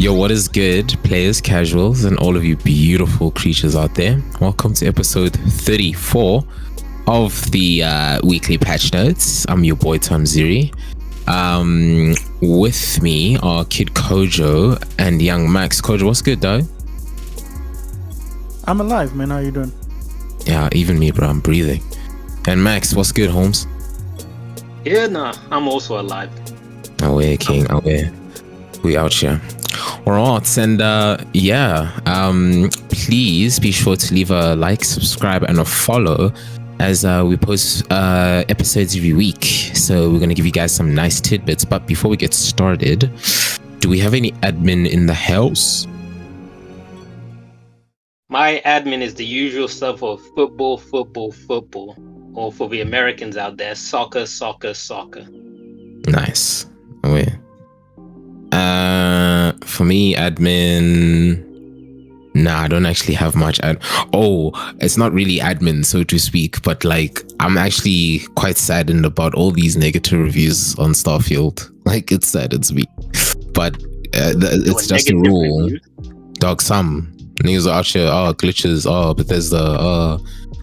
Yo, what is good, players, casuals, and all of you beautiful creatures out there? Welcome to episode 34 of the weekly patch notes. I'm your boy Thamziri. With me are Kid Kojo and Young Max. Kojo, what's good, though? I'm alive, man. How you doing? Yeah, even me, bro. I'm breathing. And Max, what's good, Holmes? Yeah, nah, I'm also alive. Away, King, away. We out here. Alright, and please be sure to leave a like, subscribe, and a follow as we post episodes every week. So we're gonna give you guys some nice tidbits. But before we get started, do we have any admin in the house? My admin is the usual stuff of football, or for the Americans out there, soccer. Nice. Wait. For me, admin. Nah, I don't actually have much. It's not really admin, so to speak, but like I'm actually quite saddened about all these negative reviews on Starfield. Like it saddens me, but it's just a rule. Dog, some niggas are out here, glitches, Bethesda,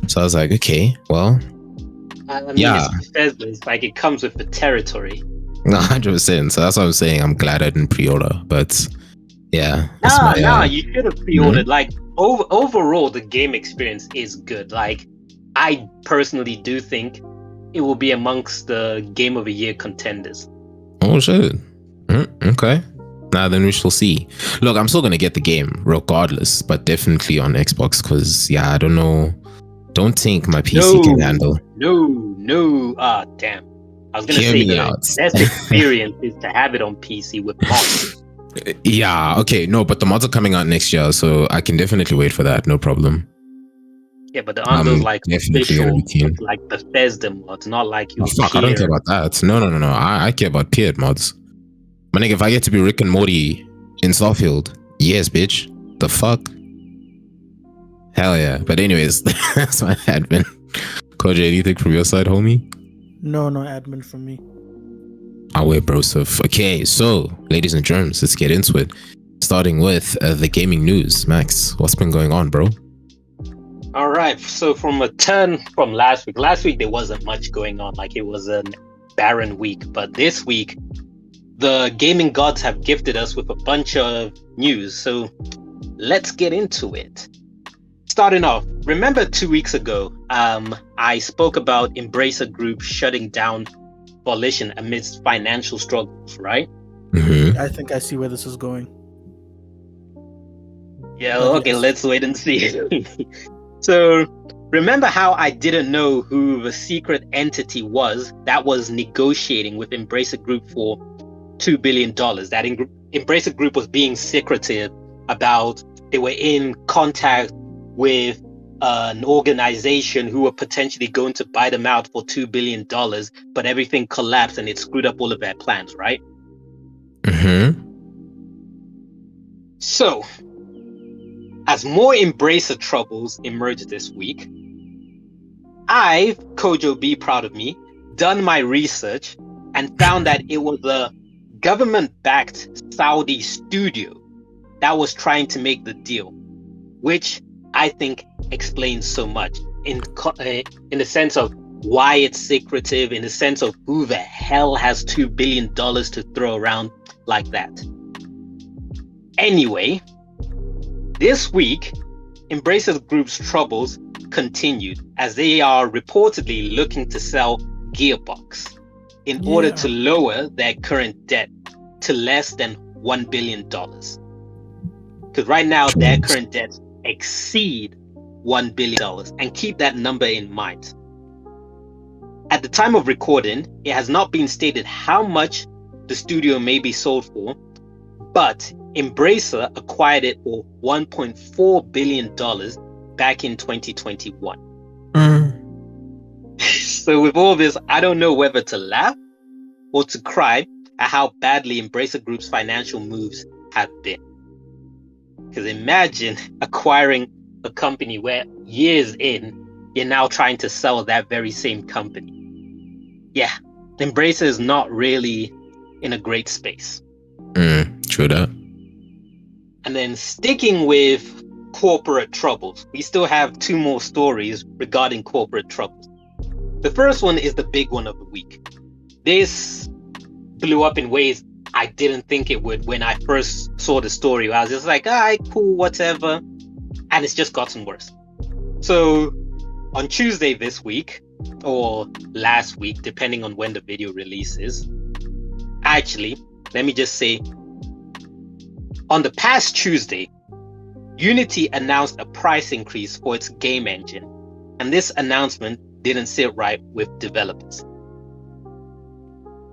so I was like, okay, well, it's Bethesda. It's like it comes with the territory. 100%. So that's what I'm saying. I'm glad I didn't pre-order, but yeah. You should have pre-ordered. Like overall, the game experience is good. Like I personally do think it will be amongst the Game of the Year contenders. Oh shit. Okay. Now then we shall see. Look, I'm still gonna get the game regardless, but definitely on Xbox because I don't know. Don't think my PC can handle. No. Damn. I was gonna say the best experience is to have it on PC with mods. Yeah, okay, no, but the mods are coming out next year, so I can definitely wait for that, no problem. Yeah, but aren't those like official, like Bethesda mods, not like your fuck, I don't care about that. No. I care about peered mods. My nigga, if I get to be Rick and Morty in Starfield, yes, bitch. The fuck? Hell yeah. But anyways, that's my admin. Kojo, anything from your side, homie? No admin from me. Away, broseph. Okay, so ladies and germs, let's get into it. Starting with the gaming news. Max, what's been going on, bro? All right, so from a turn from last week there wasn't much going on. Like it was a barren week, but this week the gaming gods have gifted us with a bunch of news. So let's get into it. Starting off, remember 2 weeks ago, I spoke about Embracer Group shutting down Volition amidst financial struggles, right? Mm-hmm. I think I see where this is going. Yeah, okay, let's wait and see. So, remember how I didn't know who the secret entity was that was negotiating with Embracer Group for $2 billion? That Embracer Group was being secretive about they were in contact with an organization who were potentially going to buy them out for $2 billion, but everything collapsed and it screwed up all of their plans, right? Mm-hmm. So, as more Embracer troubles emerged this week, I've, Kojo, be proud of me, done my research and found that it was a government-backed Saudi studio that was trying to make the deal, which I think explains so much in the sense of why it's secretive, in the sense of who the hell has $2 billion to throw around like that. Anyway, this week, Embracer Group's troubles continued as they are reportedly looking to sell Gearbox in order to lower their current debt to less than $1 billion. Because right now, their current debts exceed $1 billion, and keep that number in mind. At the time of recording, it has not been stated how much the studio may be sold for, but Embracer acquired it for $1.4 billion back in 2021. So with all this, I don't know whether to laugh or to cry at how badly Embracer Group's financial moves have been. Because imagine acquiring a company where years in, you're now trying to sell that very same company. Yeah, Embracer is not really in a great space. True that. And then sticking with corporate troubles, we still have 2 more stories regarding corporate troubles. The first one is the big one of the week. This blew up in ways I didn't think it would when I first saw the story. I was just like, all right, cool, whatever. And it's just gotten worse. So on Tuesday this week, or last week, depending on when the video releases, actually, let me just say, on the past Tuesday, Unity announced a price increase for its game engine, and this announcement didn't sit right with developers.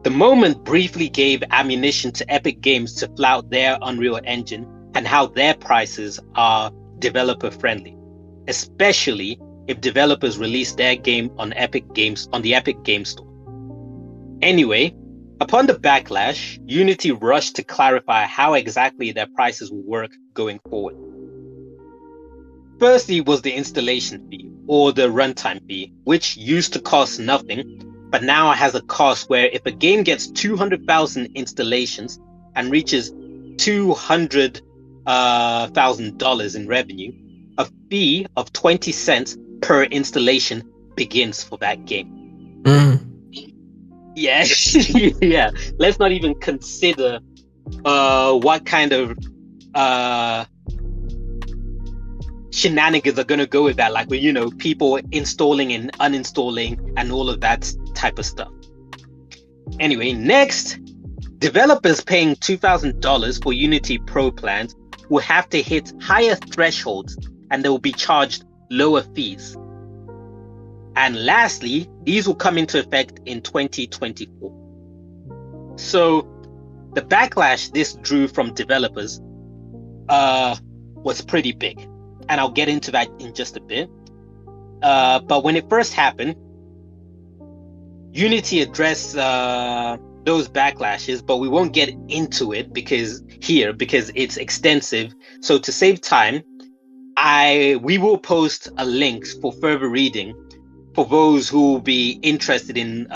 The moment briefly gave ammunition to Epic Games to flout their Unreal Engine and how their prices are developer friendly, especially if developers release their game on the Epic Games Store. Anyway, upon the backlash, Unity rushed to clarify how exactly their prices will work going forward. Firstly was the installation fee, or the runtime fee, which used to cost nothing, but now has a cost where if a game gets 200,000 installations and reaches $200,000 in revenue, a fee of 20 cents per installation begins for that game. Yeah, yeah. Let's not even consider what kind of shenanigans are going to go with that, like, you know, people installing and uninstalling and all of that type of stuff. Anyway, next, developers paying $2,000 for Unity Pro plans will have to hit higher thresholds and they will be charged lower fees. And lastly, these will come into effect in 2024. So the backlash this drew from developers was pretty big. And I'll get into that in just a bit. But when it first happened, Unity addressed those backlashes, but we won't get into it because it's extensive. So to save time, we will post a link for further reading for those who will be interested in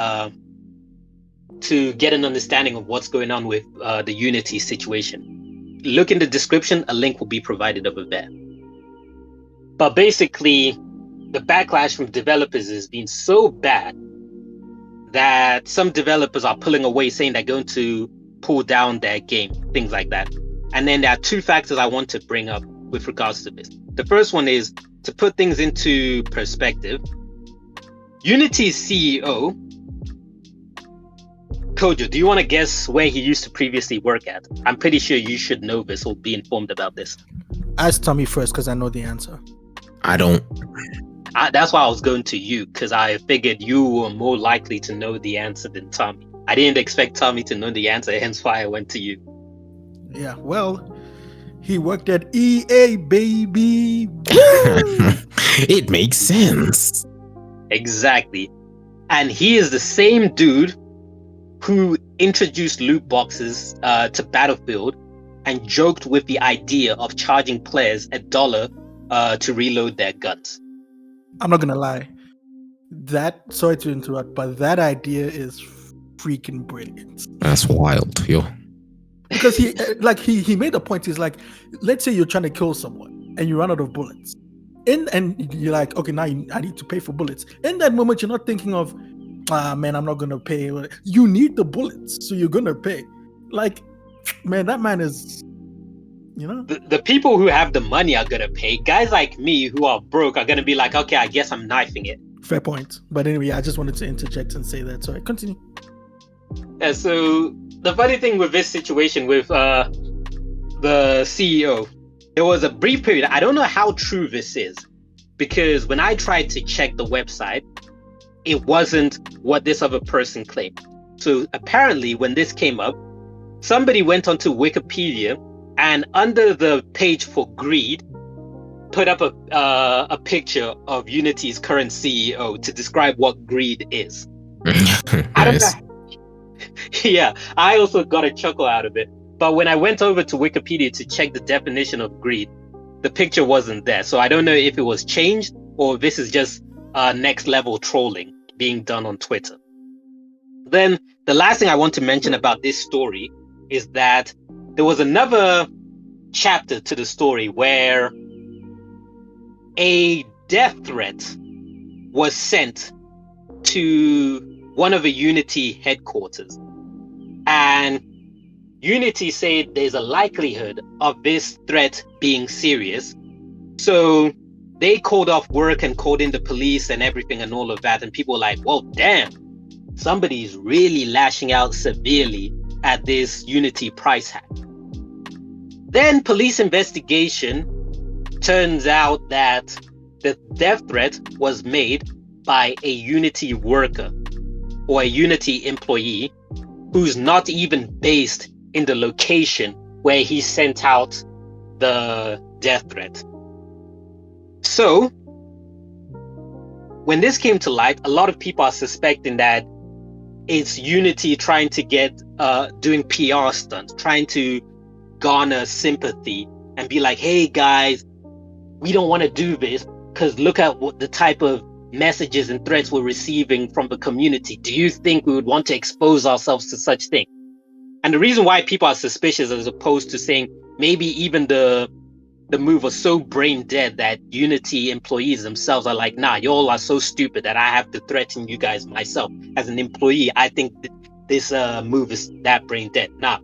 to get an understanding of what's going on with the Unity situation. Look in the description, a link will be provided over there. But basically, the backlash from developers has been so bad that some developers are pulling away, saying they're going to pull down their game, things like that. And then there are 2 factors I want to bring up with regards to this. The first one is to put things into perspective. Unity's CEO, Kojo, do you want to guess where he used to previously work at? I'm pretty sure you should know this or be informed about this. Ask Tommy first because I know the answer. I don't. That's why I was going to you, because I figured you were more likely to know the answer than Tommy. I didn't expect Tommy to know the answer, hence why I went to you. Yeah, well, he worked at EA, baby. It makes sense. Exactly. And he is the same dude who introduced loot boxes to Battlefield and joked with the idea of charging players $1 to reload their guns. I'm not gonna lie. Sorry to interrupt, but that idea is freaking brilliant. That's wild, yo. Because he made a point. He's like, let's say you're trying to kill someone and you run out of bullets. And you're like, okay, now I need to pay for bullets. In that moment, you're not thinking of, man, I'm not gonna pay. You need the bullets, so you're gonna pay. Like, man, that man is, you know. The people who have the money are gonna pay. Guys like me who are broke are gonna be like, okay, I guess I'm knifing it. Fair point. But anyway, I just wanted to interject and say that. Sorry, continue. Yeah, so the funny thing with this situation with the CEO, there was a brief period. I don't know how true this is, because when I tried to check the website, it wasn't what this other person claimed. So apparently when this came up, somebody went onto Wikipedia and under the page for greed, put up a picture of Unity's current CEO to describe what greed is. Nice. I don't know. Yeah, I also got a chuckle out of it. But when I went over to Wikipedia to check the definition of greed, the picture wasn't there. So I don't know if it was changed or this is just next level trolling being done on Twitter. Then the last thing I want to mention about this story is that there was another chapter to the story where a death threat was sent to one of the Unity headquarters. And Unity said there's a likelihood of this threat being serious. So they called off work and called in the police and everything and all of that. And people were like, well, damn, somebody's really lashing out severely at this Unity price hack. Then police investigation turns out that the death threat was made by a Unity worker or a Unity employee who's not even based in the location where he sent out the death threat. So, when this came to light, a lot of people are suspecting that it's Unity trying to get, doing PR stunts, trying to garner sympathy and be like, hey guys, we don't want to do this because look at what the type of messages and threats we're receiving from the community. Do you think we would want to expose ourselves to such thing? And the reason why people are suspicious, as opposed to saying maybe even the move was so brain dead that Unity employees themselves are like, nah, you all are so stupid that I have to threaten you guys myself. As an employee, I think this move is that brain dead. Now,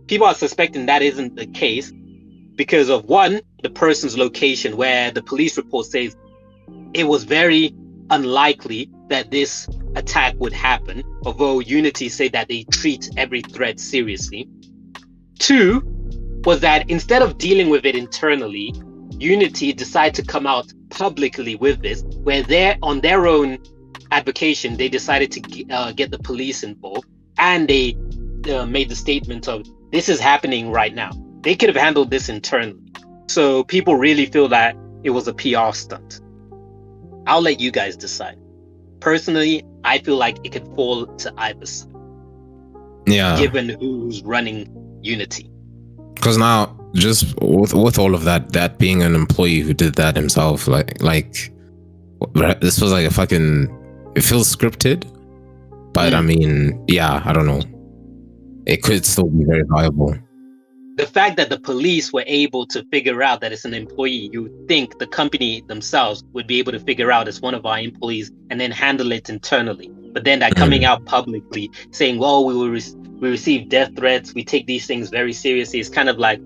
people are suspecting that isn't the case because of, one, the person's location, where the police report says it was very unlikely that this attack would happen, although Unity say that they treat every threat seriously. Two, was that instead of dealing with it internally, Unity decided to come out publicly with this, where they're on their own advocation, they decided to get the police involved, and they made the statement of, this is happening right now. They could have handled this internally. So people really feel that it was a PR stunt. I'll let you guys decide. Personally, I feel like it could fall to either side. Yeah. Given who's running Unity. Because now, just with all of that being an employee who did that himself, like this was like a fucking, it feels scripted, but I mean, yeah, I don't know. It could still be very viable. The fact that the police were able to figure out that it's an employee, you would think the company themselves would be able to figure out it's one of our employees and then handle it internally. But then that coming out publicly saying, well, we receive death threats, we take these things very seriously, it's kind of like,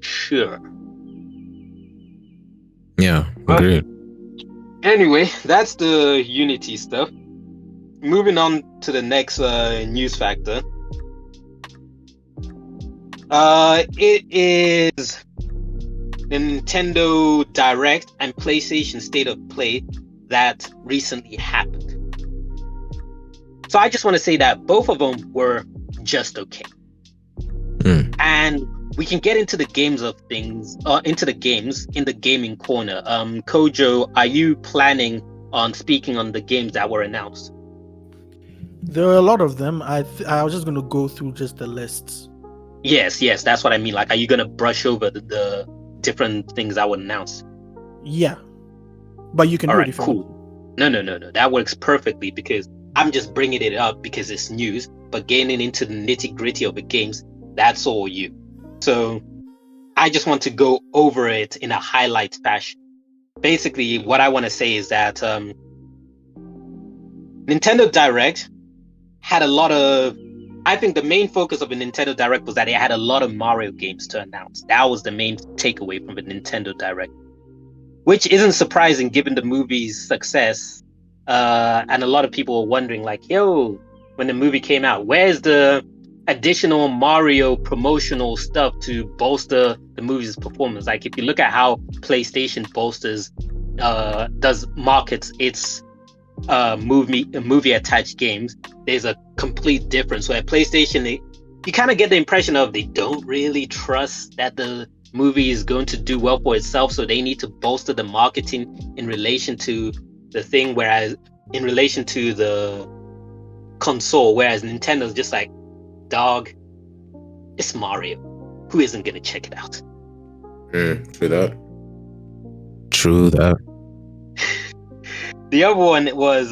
sure. Yeah, agreed. Anyway, that's the Unity stuff. Moving on to the next news factor. It is the Nintendo Direct and PlayStation State of Play that recently happened. So I just want to say that both of them were just okay. And we can get into the games of things, into the games in the gaming corner. Kojo, are you planning on speaking on the games that were announced? There are a lot of them. I was just going to go through just the lists. Yes, that's what I mean. Like, are you going to brush over the different things that were announced? Yeah. But you can do it if you want. Cool. No. That works perfectly because I'm just bringing it up because it's news, but getting into the nitty gritty of the games, that's all you. So I just want to go over it in a highlight fashion. Basically, what I want to say is that Nintendo Direct had a lot of, I think the main focus of the Nintendo Direct was that it had a lot of Mario games to announce. That was the main takeaway from the Nintendo Direct, which isn't surprising given the movie's success. And a lot of people were wondering, like, yo, when the movie came out, where's the additional Mario promotional stuff to bolster the movie's performance? Like, if you look at how PlayStation markets its movie attached games, there's a complete difference. Where PlayStation, you kind of get the impression of they don't really trust that the movie is going to do well for itself, so they need to bolster the marketing in relation to the thing, whereas in relation to the console, whereas Nintendo's just like, dog, it's Mario, who isn't gonna check it out? True that. The other one was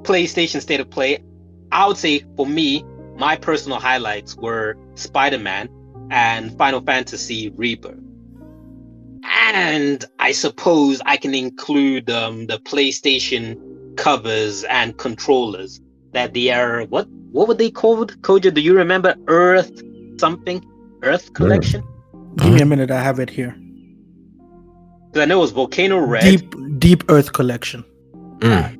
PlayStation State of Play. I would say for me, my personal highlights were Spider-Man and Final Fantasy Rebirth. And I suppose I can include the PlayStation covers and controllers that they are, what were they called? Koja, do you remember? Earth Collection? Give me a minute, I have it here. Because I know it was Volcano Red. Deep Earth Collection.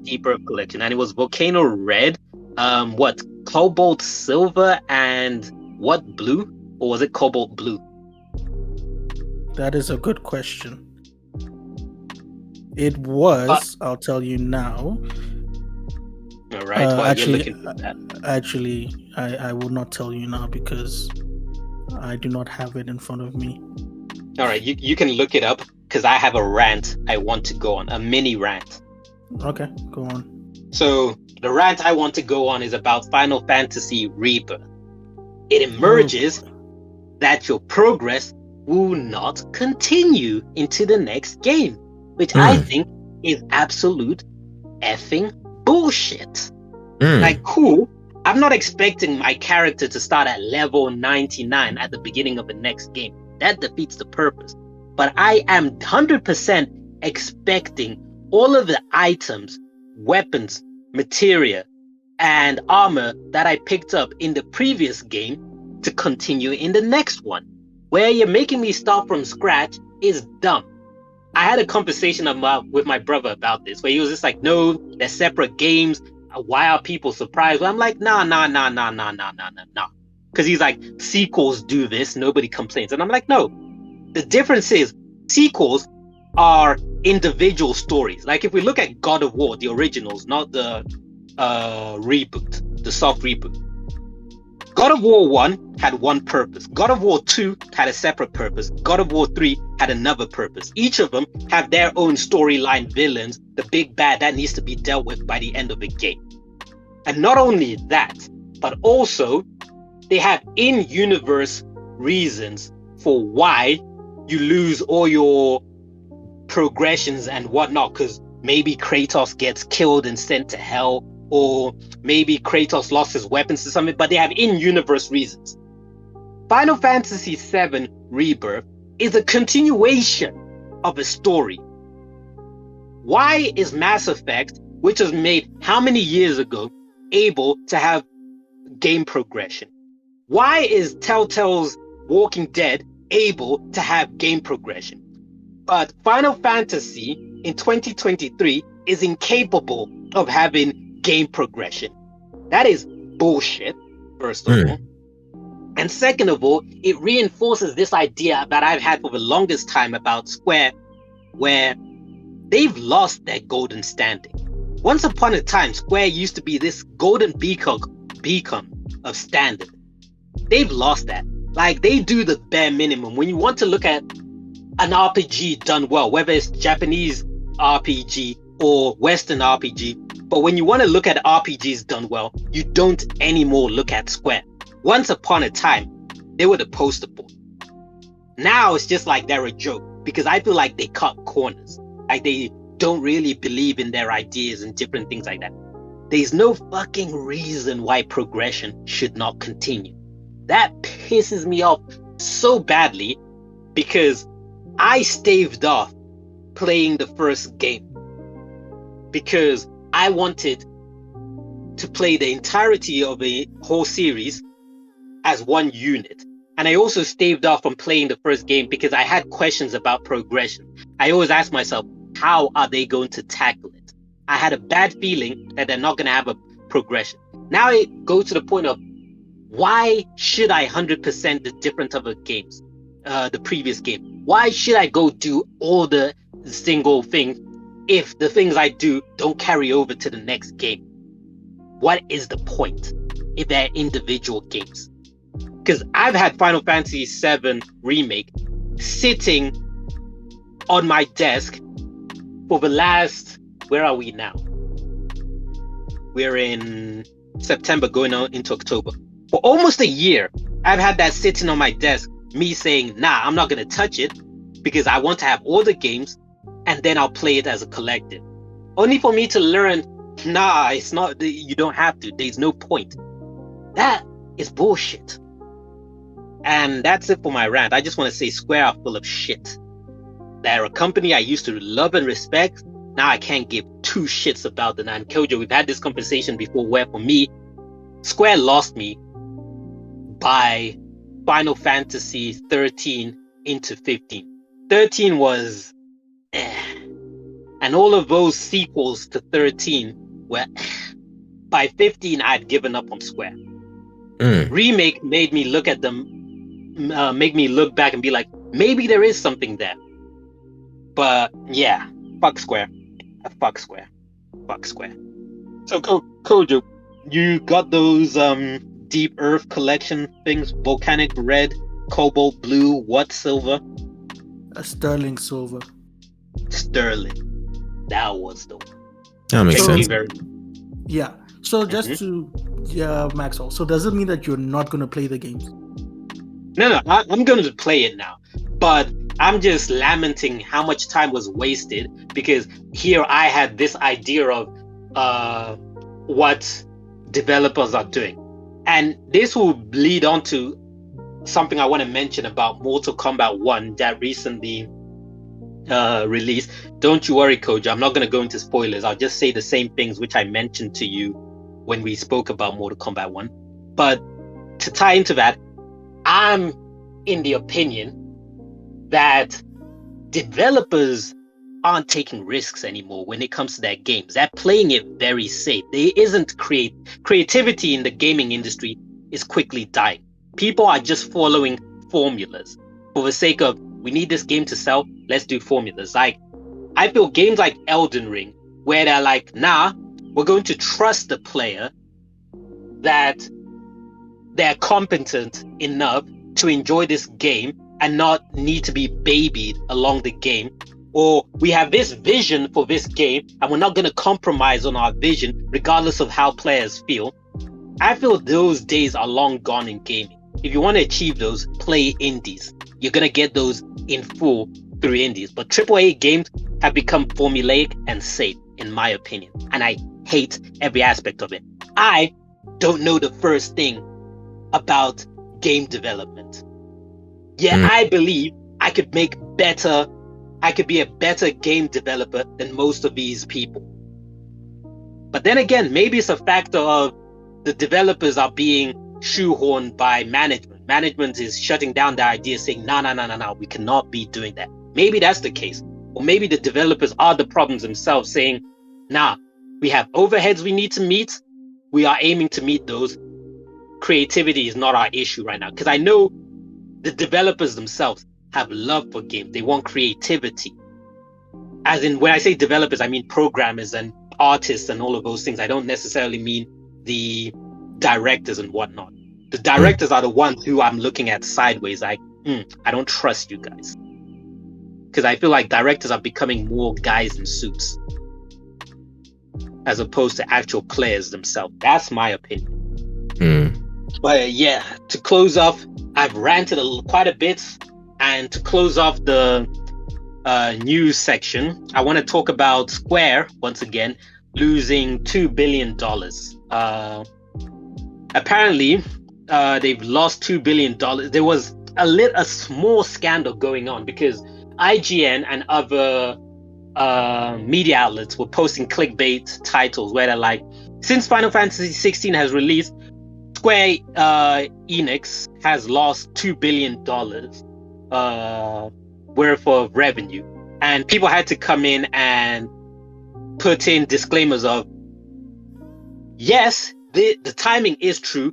Deep Earth Collection. And it was Volcano Red, Cobalt Silver, and what blue? Or was it Cobalt Blue? That is a good question. It was, I'll tell you now. All right, actually, I will not tell you now because I do not have it in front of me. All right, you can look it up because I have a rant I want to go on, a mini rant. Okay, go on. So the rant I want to go on is about Final Fantasy Rebirth. It emerges that your progress will not continue into the next game, which I think is absolute effing bullshit. Like, cool, I'm not expecting my character to start at level 99 at the beginning of the next game. That defeats the purpose. But I am 100% expecting all of the items, weapons, materia, and armor that I picked up in the previous game to continue in the next one. Where you're making me start from scratch is dumb. I had a conversation with my brother about this, where he was just like, no, they're separate games. Why are people surprised? Well, I'm like, nah. Because he's like, sequels do this, nobody complains. And I'm like, no. The difference is sequels are individual stories. Like if we look at God of War, the originals, not the reboot, the soft reboot. God of War 1 had one purpose. God of War 2 had a separate purpose. God of War 3 had another purpose. Each of them have their own storyline villains, the big bad that needs to be dealt with by the end of the game. And not only that, but also they have in-universe reasons for why you lose all your progressions and whatnot, because maybe Kratos gets killed and sent to hell, or maybe Kratos lost his weapons to something, but they have in-universe reasons. Final Fantasy VII Rebirth is a continuation of a story. Why is Mass Effect, which was made how many years ago, able to have game progression? Why is Telltale's Walking Dead able to have game progression? But Final Fantasy in 2023 is incapable of having game progression. That is bullshit, first of all. And second of all, it reinforces this idea that I've had for the longest time about Square, where they've lost their golden standing. Once upon a time, Square used to be this golden beacon of standard. They've lost that. Like, they do the bare minimum. When you want to look at an RPG done well, whether it's Japanese RPG or Western RPG, but when you want to look at RPGs done well, you don't anymore look at Square. Once upon a time, they were the poster boy. Now it's just like they're a joke, because I feel like they cut corners. Like they don't really believe in their ideas and different things like that. There's no fucking reason why progression should not continue. That pisses me off so badly, because I staved off playing the first game because I wanted to play the entirety of a whole series as one unit. And I also staved off from playing the first game because I had questions about progression. I always asked myself, how are they going to tackle it? I had a bad feeling that they're not going to have a progression. Now it goes to the point of, why should I 100% the different other games, the previous game? Why should I go do all the single things if the things I do don't carry over to the next game? What is the point if they're individual games? Because I've had Final Fantasy VII Remake sitting on my desk for the last, where are we now? We're in September going on into October. For almost a year, I've had that sitting on my desk, me saying, nah, I'm not going to touch it because I want to have all the games and then I'll play it as a collective. Only for me to learn, nah, it's not, you don't have to. There's no point. That is bullshit. And that's it for my rant. I just want to say Square are full of shit. They're a company I used to love and respect. Now I can't give two shits about them. And Kojo, we've had this conversation before where for me, Square lost me by Final Fantasy 13 into 15. 13 was and all of those sequels to 13 were by 15 I'd given up on Square. Remake made me look at them, make me look back and be like, maybe there is something there. But yeah, fuck Square. Fuck Square. Fuck Square. So Kojo, you got those Deep Earth collection things, volcanic red, cobalt blue, what silver? A sterling silver. Sterling. That was the one. That makes sense. Yeah. So just to Maxwell, so does it mean that you're not going to play the games? No, I'm going to play it now. But I'm just lamenting how much time was wasted because here I had this idea of what developers are doing. And this will lead on to something I want to mention about Mortal Kombat 1 that recently released. Don't you worry, Kojo. I'm not going to go into spoilers. I'll just say the same things which I mentioned to you when we spoke about Mortal Kombat 1. But to tie into that, I'm in the opinion that developers aren't taking risks anymore when it comes to their games. They're playing it very safe. There isn't creativity in the gaming industry is quickly dying. People are just following formulas for the sake of, we need this game to sell, let's do formulas. Like, I feel games like Elden Ring, where they're like, nah, we're going to trust the player that they're competent enough to enjoy this game and not need to be babied along the game. Or we have this vision for this game and we're not going to compromise on our vision regardless of how players feel. I feel those days are long gone in gaming. If you want to achieve those, play indies. You're going to get those in full through indies. But AAA games have become formulaic and safe, in my opinion. And I hate every aspect of it. I don't know the first thing about game development. Yeah, I believe I could be a better game developer than most of these people. But then again, maybe it's a factor of the developers are being shoehorned by management. Management is shutting down their ideas, saying, no, we cannot be doing that. Maybe that's the case. Or maybe the developers are the problems themselves, saying, nah, we have overheads we need to meet. We are aiming to meet those. Creativity is not our issue right now. Because I know the developers themselves have love for games. They want creativity. As in, when I say developers, I mean programmers and artists and all of those things. I don't necessarily mean the directors and whatnot. The directors are the ones who I'm looking at sideways like, I don't trust you guys. Because I feel like directors are becoming more guys in suits as opposed to actual players themselves. That's my opinion. But yeah, to close off, I've ranted quite a bit. And to close off the news section, I want to talk about Square once again losing $2 billion. Apparently, they've lost $2 billion. There was a small scandal going on because IGN and other media outlets were posting clickbait titles where they're like, since Final Fantasy 16 has released, Square Enix has lost $2 billion worth of revenue. And people had to come in and put in disclaimers of, yes, the timing is true,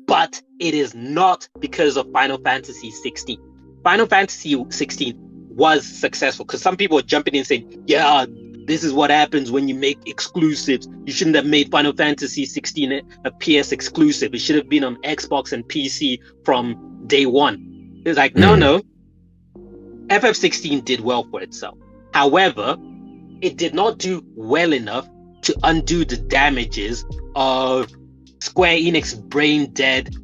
but it is not because of Final Fantasy 16. Final Fantasy 16 was successful because some people were jumping in saying, yeah, this is what happens when you make exclusives. You shouldn't have made Final Fantasy 16 a PS exclusive. It should have been on Xbox and PC from day one. It's like, no. FF16 did well for itself. However, it did not do well enough to undo the damages of Square Enix brain dead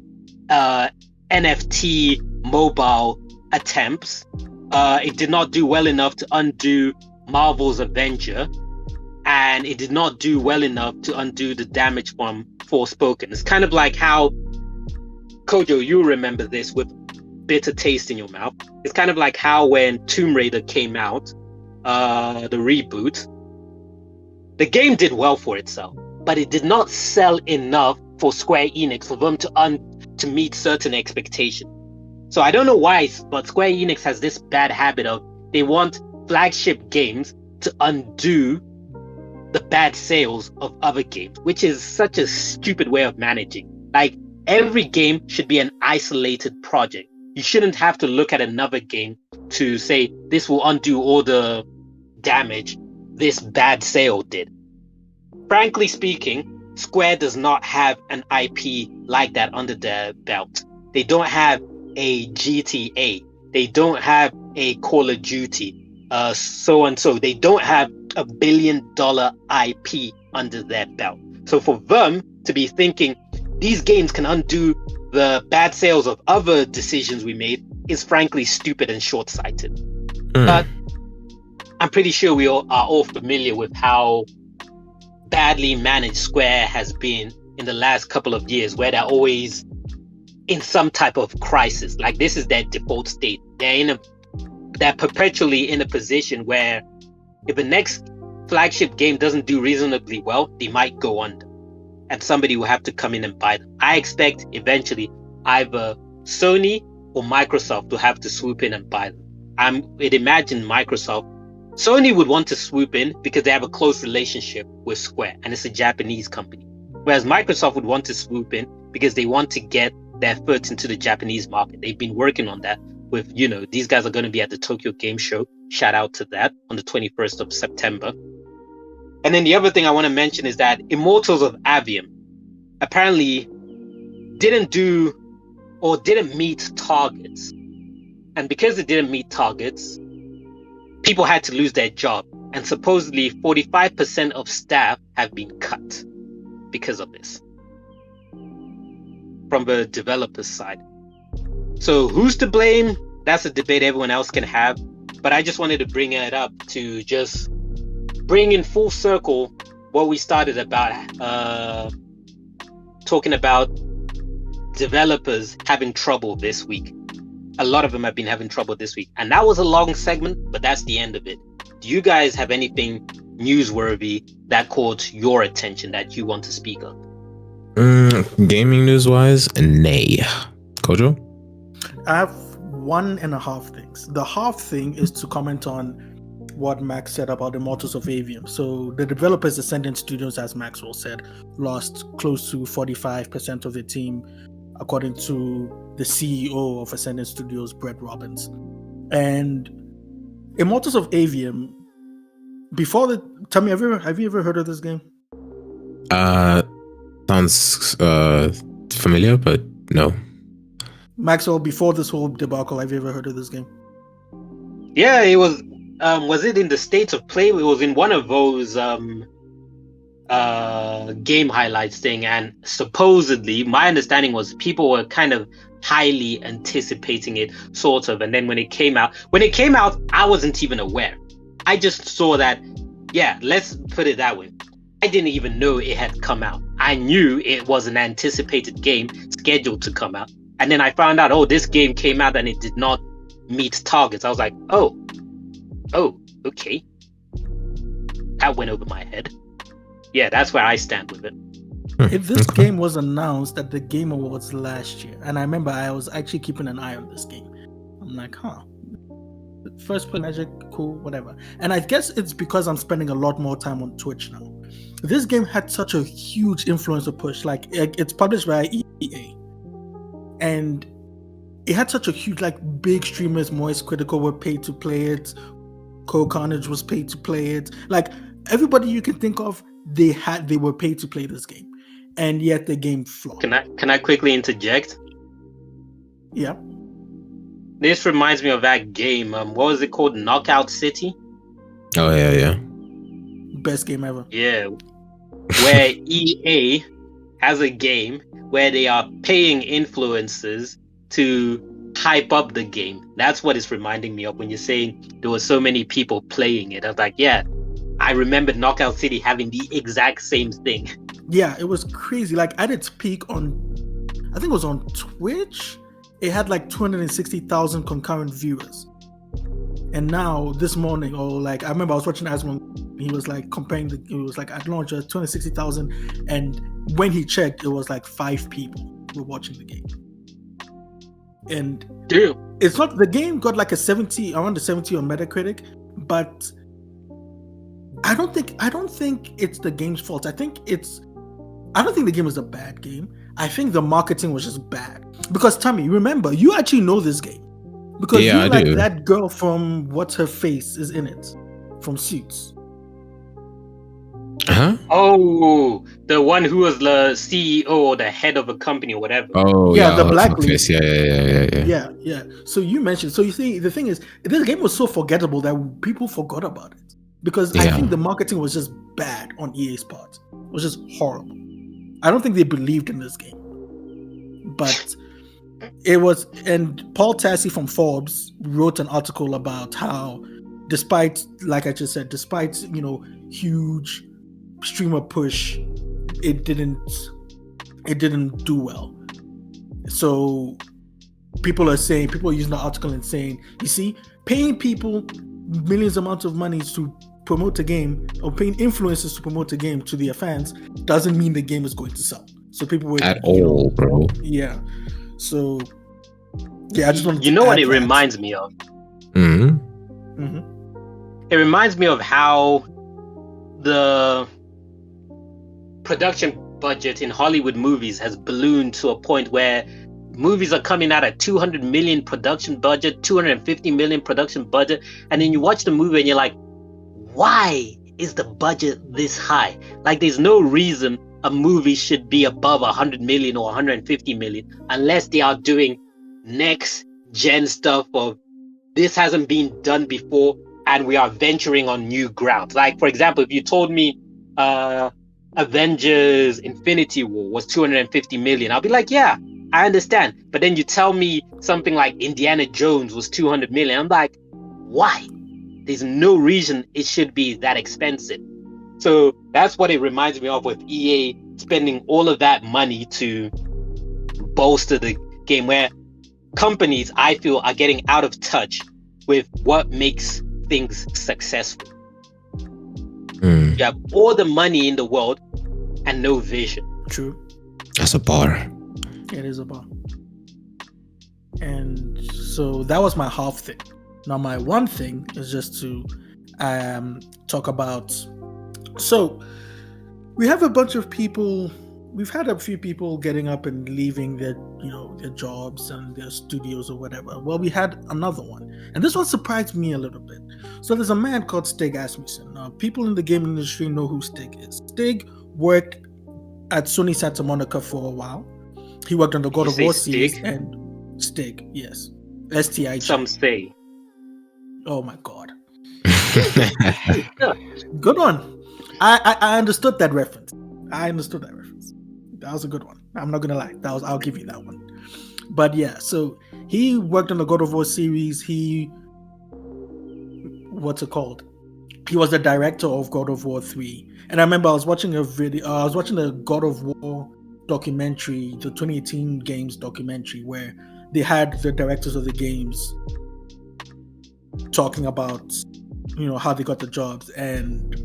NFT mobile attempts. It did not do well enough to undo Marvel's Avenger, and it did not do well enough to undo the damage from Forspoken. It's kind of like how, Kojo, you remember this with bitter taste in your mouth. It's kind of like how when Tomb Raider came out, the reboot, the game did well for itself, but it did not sell enough for Square Enix for them to meet certain expectations. So I don't know why, but Square Enix has this bad habit of they want flagship games to undo the bad sales of other games, which is such a stupid way of managing. Like, every game should be an isolated project. You shouldn't have to look at another game to say this will undo all the damage this bad sale did. Frankly speaking, Square does not have an IP like that under their belt. They don't have a GTA. They don't have a Call of Duty, so and so. They don't have a $1 billion IP under their belt. So for them to be thinking these games can undo the bad sales of other decisions we made is frankly stupid and short-sighted. But I'm pretty sure we all are all familiar with how badly managed Square has been in the last couple of years, where they're always in some type of crisis. Like, this is their default state. They're perpetually in a position where if the next flagship game doesn't do reasonably well, they might go under, and somebody will have to come in and buy them. I expect eventually either Sony or Microsoft will have to swoop in and buy them. I'd imagine Sony would want to swoop in because they have a close relationship with Square, and it's a Japanese company. Whereas Microsoft would want to swoop in because they want to get their foot into the Japanese market. They've been working on that with, these guys are going to be at the Tokyo Game Show. Shout out to that on the 21st of September. And then the other thing I want to mention is that Immortals of Avium apparently didn't meet targets. And because it didn't meet targets, people had to lose their job. And supposedly 45% of staff have been cut because of this from the developers' side. So who's to blame? That's a debate everyone else can have. But I just wanted to bring it up to just bring in full circle what we started about, talking about developers having trouble this week. A lot of them have been having trouble this week. And that was a long segment, but that's the end of it. Do you guys have anything newsworthy that caught your attention that you want to speak of? Gaming news-wise, nay. Kojo? I have 1.5 things. The half thing is to comment on what Max said about Immortals of Avium. So the developers, Ascendant Studios, as Maxwell said, lost close to 45% of their team, according to the CEO of Ascendant Studios, Brett Robbins. And Immortals of Avium, tell me, have you ever heard of this game? Sounds familiar, but no. Maxwell, before this whole debacle, have you ever heard of this game? Yeah, it was it in the State of Play? It was in one of those game highlights thing, and supposedly my understanding was people were kind of highly anticipating it, sort of, and then when it came out I wasn't even aware. I just saw that, let's put it that way, I didn't even know it had come out. I knew it was an anticipated game scheduled to come out, and then I found out, this game came out and it did not meet targets. I was like, oh, okay, that went over my head. Yeah, that's where I stand with it. If this game was announced at the Game Awards last year, and I remember I was actually keeping an eye on this game, I'm like, first person magic, cool, whatever. And I guess it's because I'm spending a lot more time on Twitch now. This game had such a huge influencer push. Like, it's published by EA, and it had such a huge, big streamers, Moist Critical were paid to play it, Co Carnage was paid to play it. Like, everybody you can think of, they were paid to play this game, and yet the game flopped. Can I quickly interject? Yeah. This reminds me of that game. What was it called? Knockout City? Oh yeah. Best game ever. Yeah. Where EA has a game where they are paying influencers to hype up the game. That's what it's reminding me of when you're saying there were so many people playing it. I was like, yeah, I remember Knockout City having the exact same thing. Yeah, it was crazy. Like, at its peak I think it was on Twitch, it had like 260,000 concurrent viewers. And now this morning, or like I remember I was watching Asmon, he was like comparing it was like at launch 260,000, and when he checked, it was like 5 people were watching the game. And it's not, the game got like a 70, around the 70 on Metacritic, but I don't think it's the game's fault. I don't think the game is a bad game. I think the marketing was just bad. Because Tommy, remember, you actually know this game. Because I like do. That girl from What's Her Face is in it, from Suits. Huh? Oh, the one who was the CEO or the head of a company or whatever. Oh, yeah, the black lady. Yeah. So you mentioned. So you see, the thing is, this game was so forgettable that people forgot about it because I think the marketing was just bad on EA's part. It was just horrible. I don't think they believed in this game, but it was. And Paul Tassi from Forbes wrote an article about how, despite, like I just said, despite huge streamer push, it didn't do well. So people are using the article and saying, you see, paying people millions amounts of money to promote a game, or paying influencers to promote a game to their fans, doesn't mean the game is going to sell. So people were at all, bro. Yeah. So yeah, I just want what it reminds me of. It reminds me of how the production budget in Hollywood movies has ballooned to a point where movies are coming out at 200 million production budget, 250 million production budget, and then you watch the movie and you're like, why is the budget this high? Like, there's no reason a movie should be above 100 million or 150 million unless they are doing next gen stuff of this hasn't been done before and we are venturing on new ground. Like, for example, if you told me Avengers Infinity War was 250 million, I'll be like, yeah, I understand. But then you tell me something like Indiana Jones was 200 million, I'm like, why? There's no reason it should be that expensive. So that's what it reminds me of with EA spending all of that money to bolster the game, where companies, I feel, are getting out of touch with what makes things successful. You have all the money in the world and no vision. True. That's a bar. It is a bar. And so that was my half thing. Now my one thing is just to talk about. So we have a bunch of people. We've had a few people getting up and leaving their jobs and their studios or whatever. Well, we had another one, and this one surprised me a little bit. So there's a man called Stig Asmussen. Now, people in the game industry know who Stig is. Stig worked at Sony Santa Monica for a while. He worked on the God of War series and Stig, yes, STIG. Some say. Oh my God. Good one. I understood that reference. That was a good one. I'm not gonna lie. I'll give you that one. But yeah, so he worked on the God of War series. What's it called? He was the director of God of War 3. And I remember I was watching a video. I was watching the God of War documentary, the 2018 games documentary, where they had the directors of the games talking about, how they got the jobs, and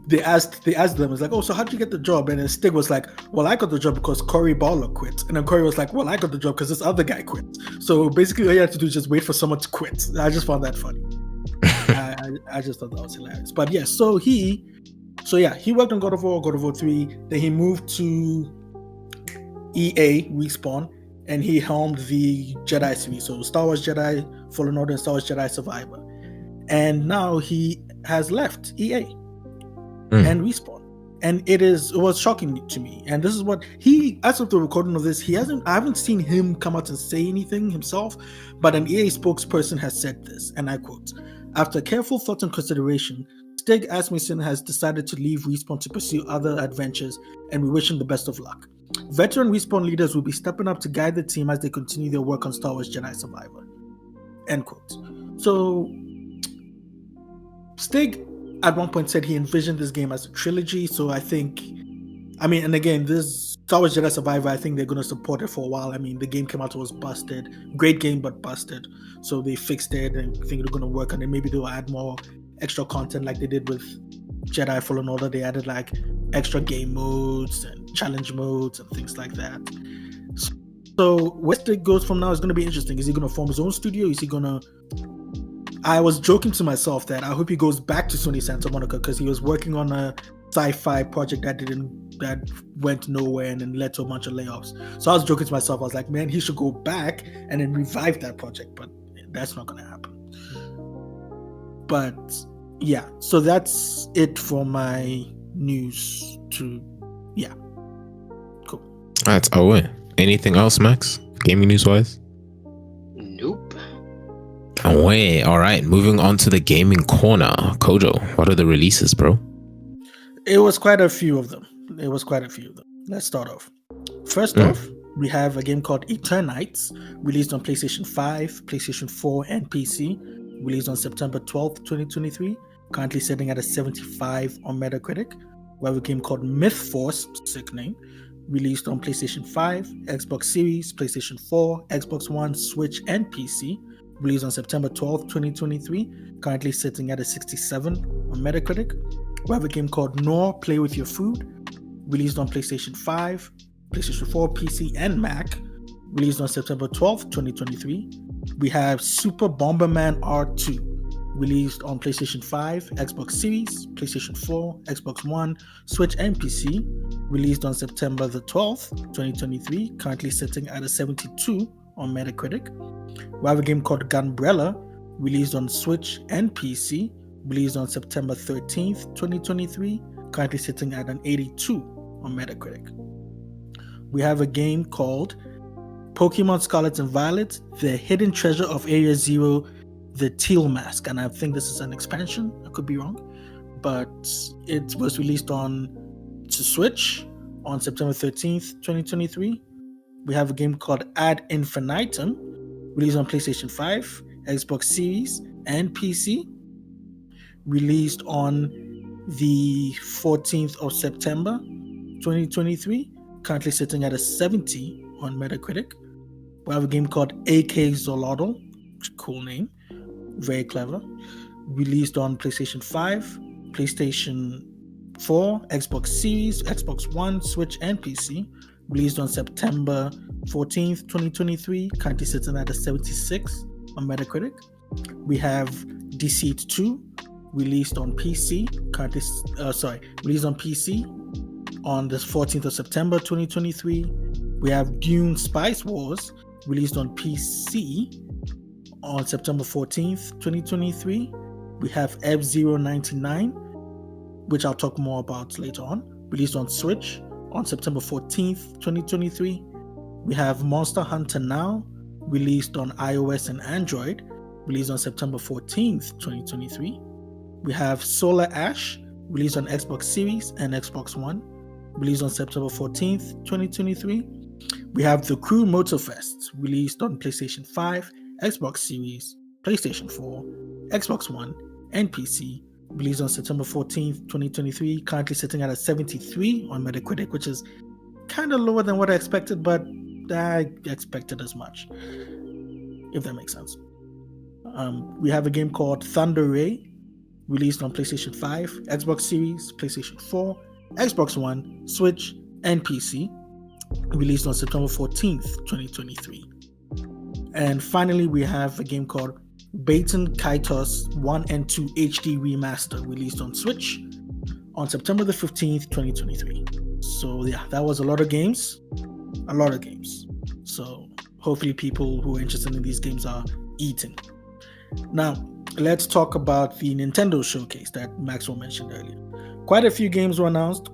they asked them, it's like, oh, so how did you get the job? And then Stig was like, well, I got the job because Cory Barlow quit. And then Cory was like, well, I got the job because this other guy quit. So basically all you had to do is just wait for someone to quit. I just found that funny. I just thought that was hilarious. But yeah, so he worked on God of War 3. Then he moved to EA, Respawn, and he helmed the Jedi series. So Star Wars Jedi Fallen Order and Star Wars Jedi Survivor. And now he has left EA and Respawn. And it was shocking to me. And this is what as of the recording of this, I haven't seen him come out and say anything himself, but an EA spokesperson has said this, and I quote, "After careful thought and consideration, Stig Asmussen has decided to leave Respawn to pursue other adventures, and we wish him the best of luck. Veteran Respawn leaders will be stepping up to guide the team as they continue their work on Star Wars Jedi Survivor." End quote. So Stig at one point said he envisioned this game as a trilogy. So and again, this Star Wars Jedi Survivor, I think they're going to support it for a while. I mean, the game came out, it was busted. Great game, but busted. So they fixed it, and I think they're going to work on it. Maybe they'll add more extra content like they did with Jedi Fallen Order. They added like extra game modes and challenge modes and things like that. So where it goes from now is going to be interesting. Is he going to form his own studio? Is he going to... I was joking to myself that I hope he goes back to Sony Santa Monica because he was working on a sci-fi project that went nowhere and then led to a bunch of layoffs. So I was joking to myself. I was like, man, he should go back and then revive that project, but that's not going to happen. But yeah, so that's it for my news. Cool. That's it. Anything else, Max? Gaming news wise? Nope. Away. All right, moving on to the gaming corner. Kojo, what are the releases, bro? It was quite a few of them. Let's start off. First off, we have a game called Eternites, released on PlayStation 5, PlayStation 4, and PC. Released on September 12th, 2023. Currently sitting at a 75 on Metacritic. We have a game called Myth Force, sick name, released on PlayStation 5, Xbox Series, PlayStation 4, Xbox One, Switch, and PC. Released on September 12th, 2023. Currently sitting at a 67 on Metacritic. We have a game called Nor Play With Your Food, released on PlayStation 5, PlayStation 4, PC, and Mac. Released on September 12th, 2023. We have Super Bomberman R2, released on PlayStation 5, Xbox Series, PlayStation 4, Xbox One, Switch, and PC. Released on September the 12th, 2023. Currently sitting at a 72 on Metacritic. We have a game called Gunbrella, released on Switch and PC. Released on September 13th, 2023. Currently sitting at an 82 on Metacritic. We have a game called Pokemon Scarlet and Violet, The Hidden Treasure of Area Zero, The Teal Mask. And I think this is an expansion. I could be wrong. But it was released to Switch on September 13th, 2023. We have a game called Ad Infinitum, released on PlayStation 5, Xbox Series, and PC. Released on the 14th of September, 2023. Currently sitting at a 70 on Metacritic. We have a game called AK Zolotl, cool name, very clever. Released on PlayStation 5, PlayStation 4, Xbox Series, Xbox One, Switch, and PC. Released on September 14th, 2023. Currently sitting at a 76 on Metacritic. We have Deceit 2, released on PC. Released on PC on the 14th of September, 2023. We have Dune Spice Wars, released on PC on September 14th, 2023. We have F-Zero 99, which I'll talk more about later on, released on Switch on September 14th, 2023. We have Monster Hunter Now, released on iOS and Android, released on September 14th, 2023. We have Solar Ash, released on Xbox Series and Xbox One, released on September 14th, 2023. We have The Crew Motorfest, released on PlayStation 5, Xbox Series, PlayStation 4, Xbox One, and PC, released on September 14th, 2023, currently sitting at a 73 on Metacritic, which is kind of lower than what I expected, but I expected as much, if that makes sense. We have a game called Thunder Ray, released on PlayStation 5, Xbox Series, PlayStation 4, Xbox One, Switch, and PC, released on September 14th, 2023. And finally, we have a game called Baten Kaitos 1 and 2 HD Remaster, released on Switch on September the 15th, 2023. So yeah, that was a lot of games. So hopefully people who are interested in these games are eating. Now, let's talk about the Nintendo showcase that Maxwell mentioned earlier. Quite a few games were announced.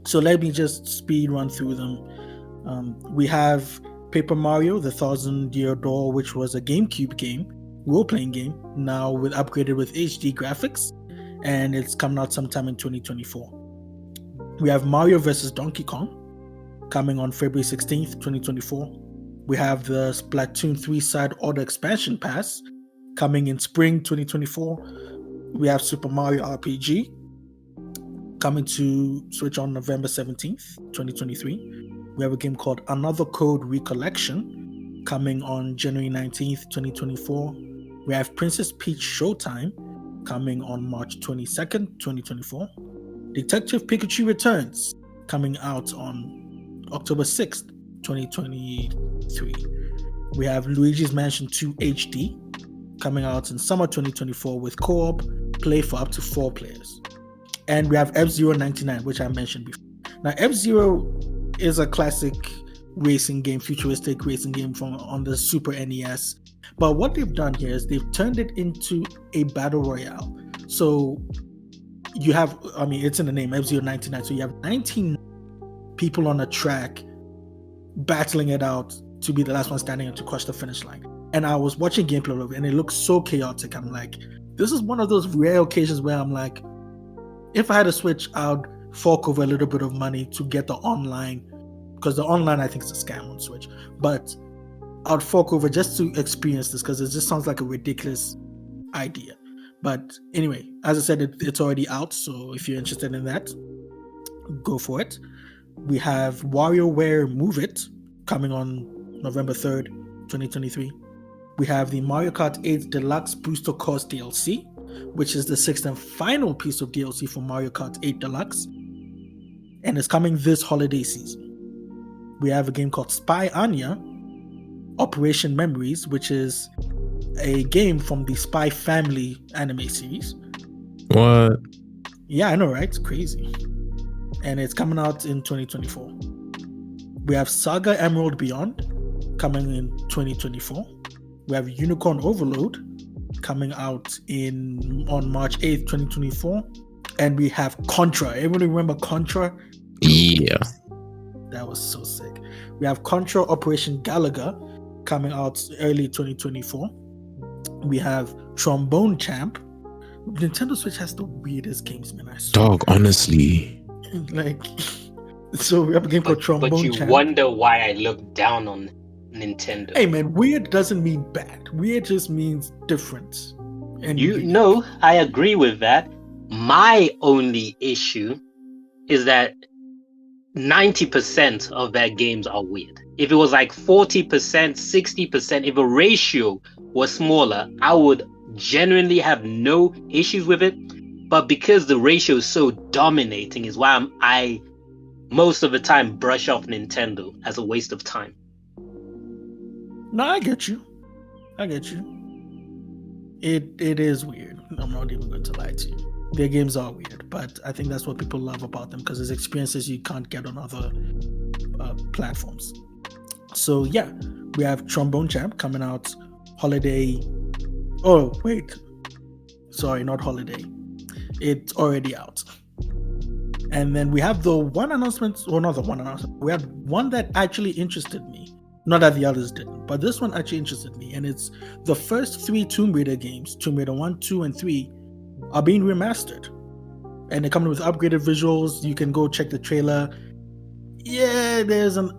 So let me just speed run through them. We have Paper Mario, the Thousand Year Door, which was a GameCube game, role-playing game, now upgraded with HD graphics, and it's coming out sometime in 2024. We have Mario vs. Donkey Kong, coming on February 16th, 2024. We have the Splatoon 3 Side Order Expansion Pass, coming in spring 2024. We have Super Mario RPG. Coming to Switch on November 17th, 2023. We have a game called Another Code Recollection coming on January 19th, 2024. We have Princess Peach Showtime coming on March 22nd, 2024. Detective Pikachu Returns coming out on October 6th, 2023. We have Luigi's Mansion 2 HD coming out in summer 2024 with co-op play for up to 4 players. And we have F-Zero 99, which I mentioned before. Now, F-Zero is a classic racing game, futuristic racing game on the Super NES. But what they've done here is they've turned it into a battle royale. So you have, it's in the name, F-Zero 99. So you have 19 people on a track battling it out to be the last one standing and to crush the finish line. And I was watching gameplay of it, and it looks so chaotic. I'm like, this is one of those rare occasions where I'm like, if I had a Switch, I would fork over a little bit of money to get the online, because the online I think is a scam on Switch. But I would fork over just to experience this, because it just sounds like a ridiculous idea. But anyway, as I said, it's already out, so if you're interested in that, go for it. We have WarioWare Move It coming on November 3rd, 2023. We have the Mario Kart 8 Deluxe Booster Course DLC, which is the 6th and final piece of DLC for Mario Kart 8 Deluxe, and it's coming this holiday season. We have a game called Spy Anya Operation Memories, which is a game from the Spy Family anime series. What? Yeah, I know, right? It's crazy. And it's coming out in 2024. We have Saga Emerald Beyond coming in 2024. We have Unicorn Overload coming out on March 8th, 2024. And we have Contra. Everybody remember Contra? Yeah. That was so sick. We have Contra Operation Galaga coming out early 2024. We have Trombone Champ. Nintendo Switch has the weirdest games, man. I swear. Dog, honestly. Like, so we have a game called Trombone Champ. But you wonder why I look down on Nintendo. Hey man, weird doesn't mean bad. Weird just means different. And I agree with that. My only issue is that 90% of their games are weird. If it was like 40%, 60%, if a ratio was smaller, I would genuinely have no issues with it. But because the ratio is so dominating is why I most of the time brush off Nintendo as a waste of time. No, I get you. It is weird. I'm not even going to lie to you. Their games are weird, but I think that's what people love about them, because it's experiences you can't get on other platforms. So yeah, we have Trombone Champ coming out holiday. Oh wait, sorry, not holiday. It's already out. And then we have the one announcement, or not the one announcement. We have one that actually interested me. Not that the others didn't, but this one actually interested me. And it's the first 3 Tomb Raider games, Tomb Raider 1, 2, and 3, are being remastered. And they're coming with upgraded visuals. You can go check the trailer. There's a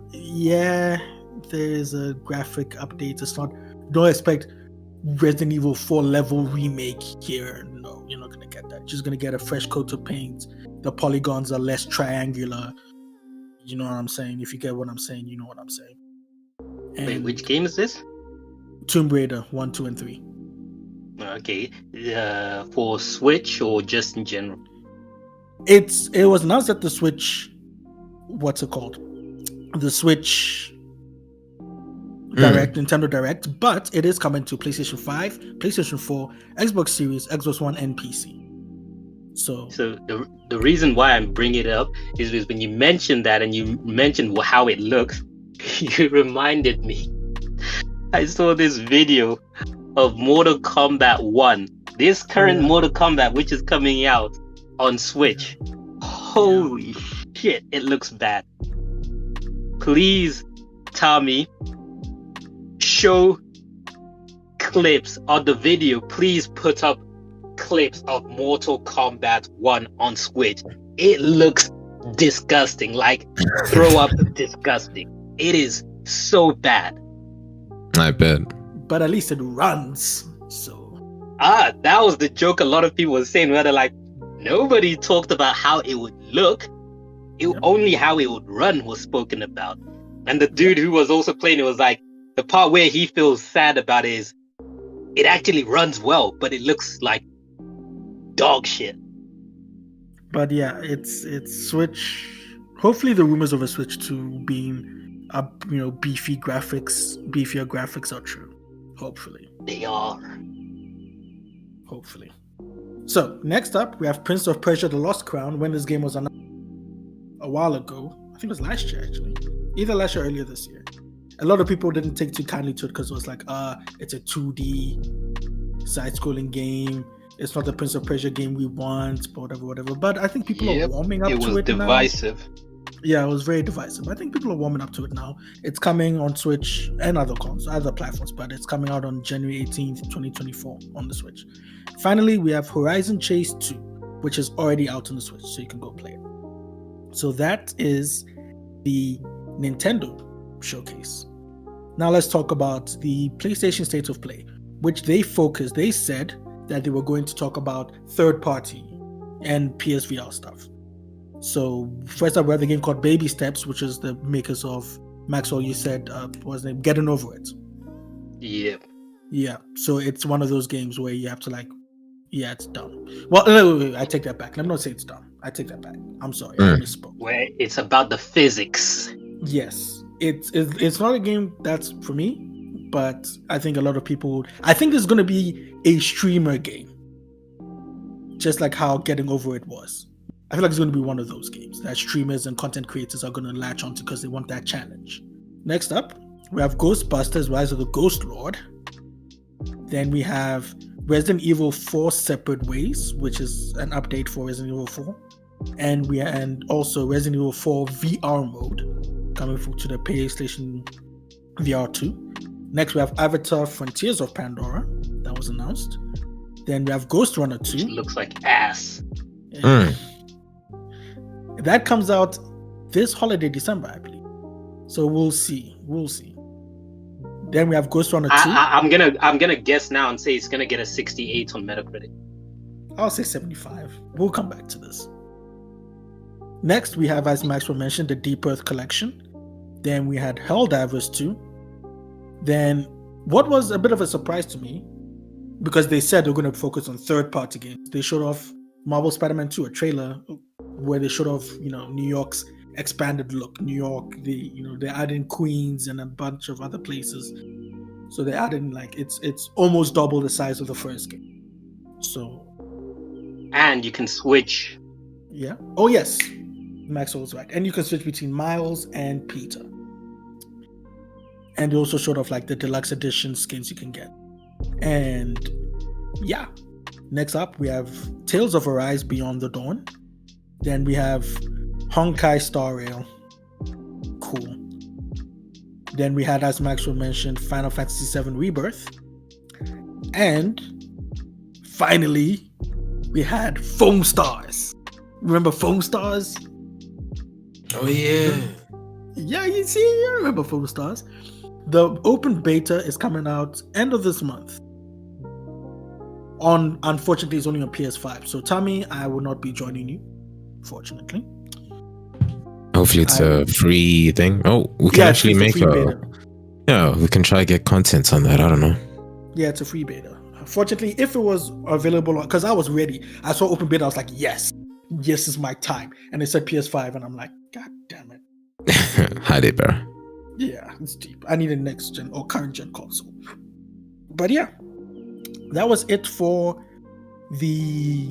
graphic update. It's not, don't expect Resident Evil 4 level remake here. No, you're not going to get that. You're just going to get a fresh coat of paint. The polygons are less triangular. You know what I'm saying? If you get what I'm saying, you know what I'm saying. And wait, which game is this? Tomb Raider 1, 2, and 3. Okay. For Switch or just in general? It was announced at the Switch. What's it called? The Switch Direct, Nintendo Direct, but it is coming to PlayStation 5, PlayStation 4, Xbox Series, Xbox One, and PC. So the reason why I'm bringing it up is because when you mentioned that and you mentioned how it looks, you reminded me. I saw this video of Mortal Kombat 1. This current Mortal Kombat, which is coming out on Switch. Holy shit, it looks bad. Please, Tommy, show clips of the video. Please put up clips of Mortal Kombat 1 on Switch. It looks disgusting, like throw up disgusting. It is so bad. I bet. But at least it runs. So that was the joke a lot of people were saying, where they're like, Nobody talked about how it would look. Only how it would run was spoken about. And the dude who was also playing it was like, the part where he feels sad about it is it actually runs well, but it looks like dog shit. But yeah, it's Switch. Hopefully, the rumors of a Switch 2 being beefier graphics are true. Hopefully, they are. Hopefully. So next up, we have Prince of Persia: The Lost Crown. When this game was announced a while ago, I think it was last year actually, either last year or earlier this year. A lot of people didn't take too kindly to it because it was like, it's a 2D side-scrolling game. It's not the Prince of Persia game we want, but whatever. But I think people are warming up to it now. It was divisive. Yeah, it was very divisive. I think people are warming up to it now. It's coming on Switch and other platforms, but it's coming out on January 18th, 2024 on the Switch. Finally, we have Horizon Chase 2, which is already out on the Switch, so you can go play it. So that is the Nintendo showcase. Now let's talk about the PlayStation State of Play, which they said that they were going to talk about third party and PSVR stuff. So first up, we have the game called Baby Steps, which is the makers of Maxwell. You said what was the name? Getting Over It. Yep. Yeah. So it's one of those games where you have to it's dumb. Well, no, I take that back. Let me not say it's dumb. I take that back. I'm sorry. I misspoke. Where it's about the physics. Yes. It's not a game that's for me, but I think a lot of people. I think it's going to be a streamer game, just like how Getting Over It was. I feel like it's going to be one of those games that streamers and content creators are going to latch onto because they want that challenge. Next up, we have Ghostbusters: Rise of the Ghost Lord. Then we have Resident Evil 4 Separate Ways, which is an update for Resident Evil 4. And also Resident Evil 4 VR mode coming to the PlayStation VR 2. Next, we have Avatar: Frontiers of Pandora. That was announced. Then we have Ghost Runner 2. Which looks like ass. That comes out this holiday, December, I believe. So we'll see. Then we have Ghost Runner 2. I'm gonna guess now and say it's gonna get a 68 on Metacritic. I'll say 75. We'll come back to this. Next, we have, as Maxwell mentioned, the Deep Earth Collection. Then we had Helldivers 2. Then, what was a bit of a surprise to me, because they said they're going to focus on third-party games. They showed off Marvel Spider-Man 2, a trailer where they showed off, New York's expanded look. New York, they add in Queens and a bunch of other places. So they add in it's almost double the size of the first game. So, and you can switch. Yeah. Oh yes, Maxwell was right. And you can switch between Miles and Peter. And they also showed off the deluxe edition skins you can get. And yeah. Next up, we have Tales of Arise Beyond the Dawn. Then we have Honkai Star Rail. Cool. Then we had, as Maxwell mentioned, Final Fantasy VII Rebirth. And finally, we had Foam Stars. Remember Foam Stars? Oh, yeah. Yeah, you remember Foam Stars. The open beta is coming out end of this month. Unfortunately, it's only on PS5. So, Tommy, I will not be joining you, fortunately. Hopefully it's a free thing. Oh, we can actually make we can try to get content on that. I don't know. Yeah, it's a free beta. Fortunately, if it was available, because I was ready, I saw open beta, I was like, yes is my time. And it said PS5, and I'm like, God damn it. Hide it, bro. Yeah, it's deep. I need a next gen or current gen console. But yeah, that was it for the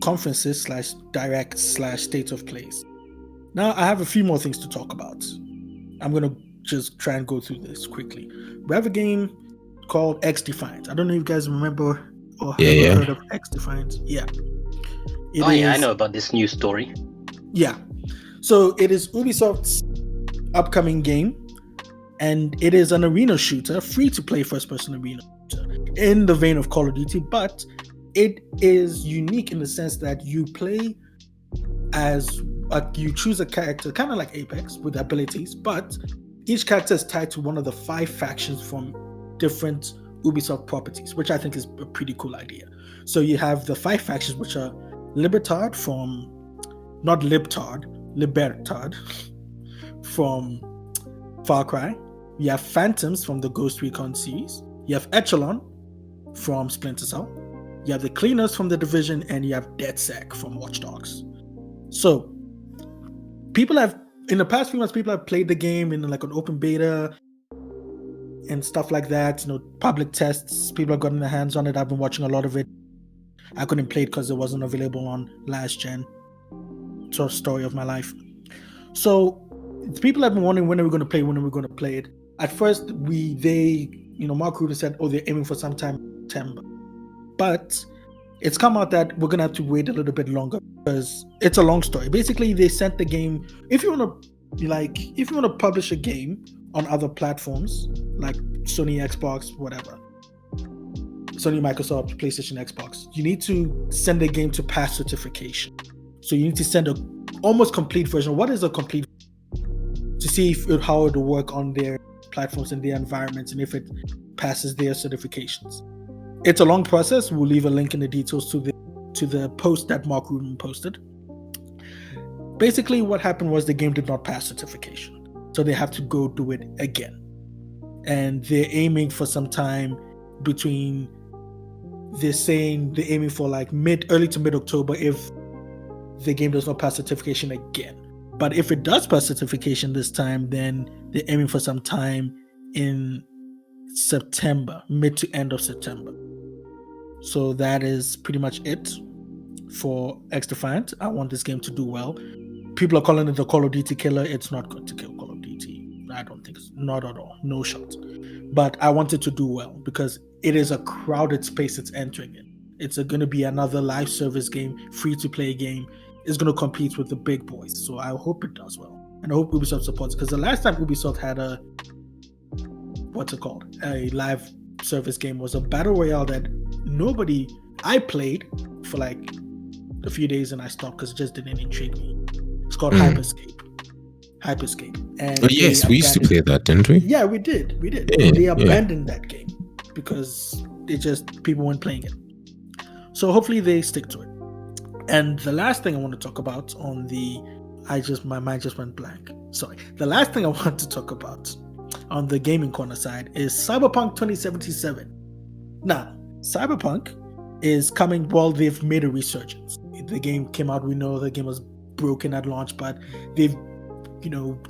conferences /direct /state of plays. Now I have a few more things to talk about. I'm going to just try and go through this quickly. We have a game called X Defiant. I don't know if you guys remember or have heard of X Defiant. Yeah. I know about this news story. Yeah. So it is Ubisoft's upcoming game, and it is an arena shooter, free to play first person arena shooter in the vein of Call of Duty, but it is unique in the sense that you play as you choose a character kind of like Apex with abilities, but each character is tied to one of the 5 factions from different Ubisoft properties, which I think is a pretty cool idea. So you have the 5 factions, which are Libertad from, not Libtard, Libertad from Far Cry. You have Phantoms from the Ghost Recon series. You have Echelon from Splinter Cell. You have the Cleaners from The Division, and you have DedSec from Watch Dogs. So, in the past few months, people have played the game in like an open beta and stuff like that. Public tests. People have gotten their hands on it. I've been watching a lot of it. I couldn't play it because it wasn't available on last gen. Sort of story of my life. So, people have been wondering when are we going to play it. At first, Mark Rubin said, they're aiming for sometime in September. But it's come out that we're going to have to wait a little bit longer because it's a long story. Basically, they sent the game. If you want to publish a game on other platforms like Sony, Xbox, whatever, Sony, Microsoft, PlayStation, Xbox, you need to send the game to pass certification. So you need to send a almost complete version. What is a complete version? To see how it will work on their platforms and their environments and if it passes their certifications. It's a long process. We'll leave a link in the details to the post that Mark Rubin posted. Basically, what happened was the game did not pass certification, so they have to go do it again. And they're aiming for some time between. They're saying they're aiming for like early to mid October if the game does not pass certification again. But if it does pass certification this time, then they're aiming for some time in September, mid to end of September. So that is pretty much it for XDefiant. I want this game to do well. People are calling it the Call of Duty killer. It's not going to kill Call of Duty. I don't think it's not at all. No shot. But I want it to do well because it is a crowded space it's entering in. It's going to be another live service game, free-to-play game. It's going to compete with the big boys. So I hope it does well. And I hope Ubisoft supports it. Because the last time Ubisoft had a live service game was a battle royale that I played for like a few days and I stopped because it just didn't intrigue me. It's called Hyperscape. And yes, we used to play that, didn't we? Yeah, we did. Yeah, they abandoned that game because people weren't playing it. So hopefully they stick to it. And the last thing I want to talk about my mind just went blank. Sorry. The last thing I want to talk about on the gaming corner side is Cyberpunk 2077. Now, Cyberpunk is coming. Well, they've made a resurgence. The game came out. We know the game was broken at launch, but they've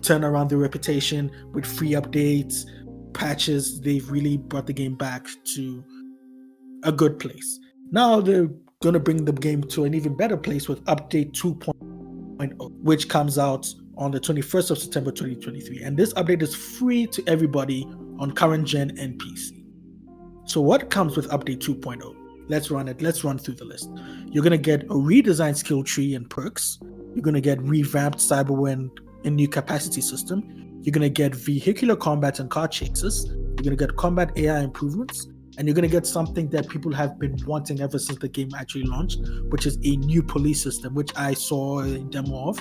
turned around their reputation with free updates, patches. They've really brought the game back to a good place. Now they're going to bring the game to an even better place with update 2.0, which comes out on the 21st of September 2023. And this update is free to everybody on current gen and PC. So what comes with update 2.0? Let's run it. Let's run through the list. You're going to get a redesigned skill tree and perks. You're going to get revamped cyberware and a new capacity system. You're going to get vehicular combat and car chases. You're going to get combat AI improvements. And you're going to get something that people have been wanting ever since the game actually launched, which is a new police system, which I saw a demo of.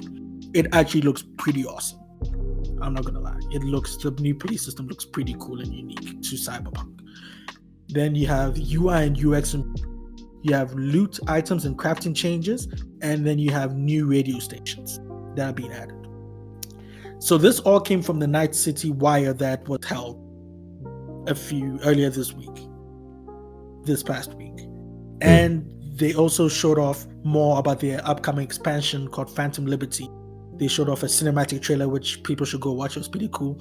It actually looks pretty awesome. I'm not going to lie. The new police system looks pretty cool and unique to Cyberpunk. Then you have UI and UX, and you have loot items and crafting changes, and then you have new radio stations that are being added. So this all came from the Night City Wire that was held earlier this past week. And they also showed off more about their upcoming expansion called Phantom Liberty. They showed off a cinematic trailer, which people should go watch. It was pretty cool.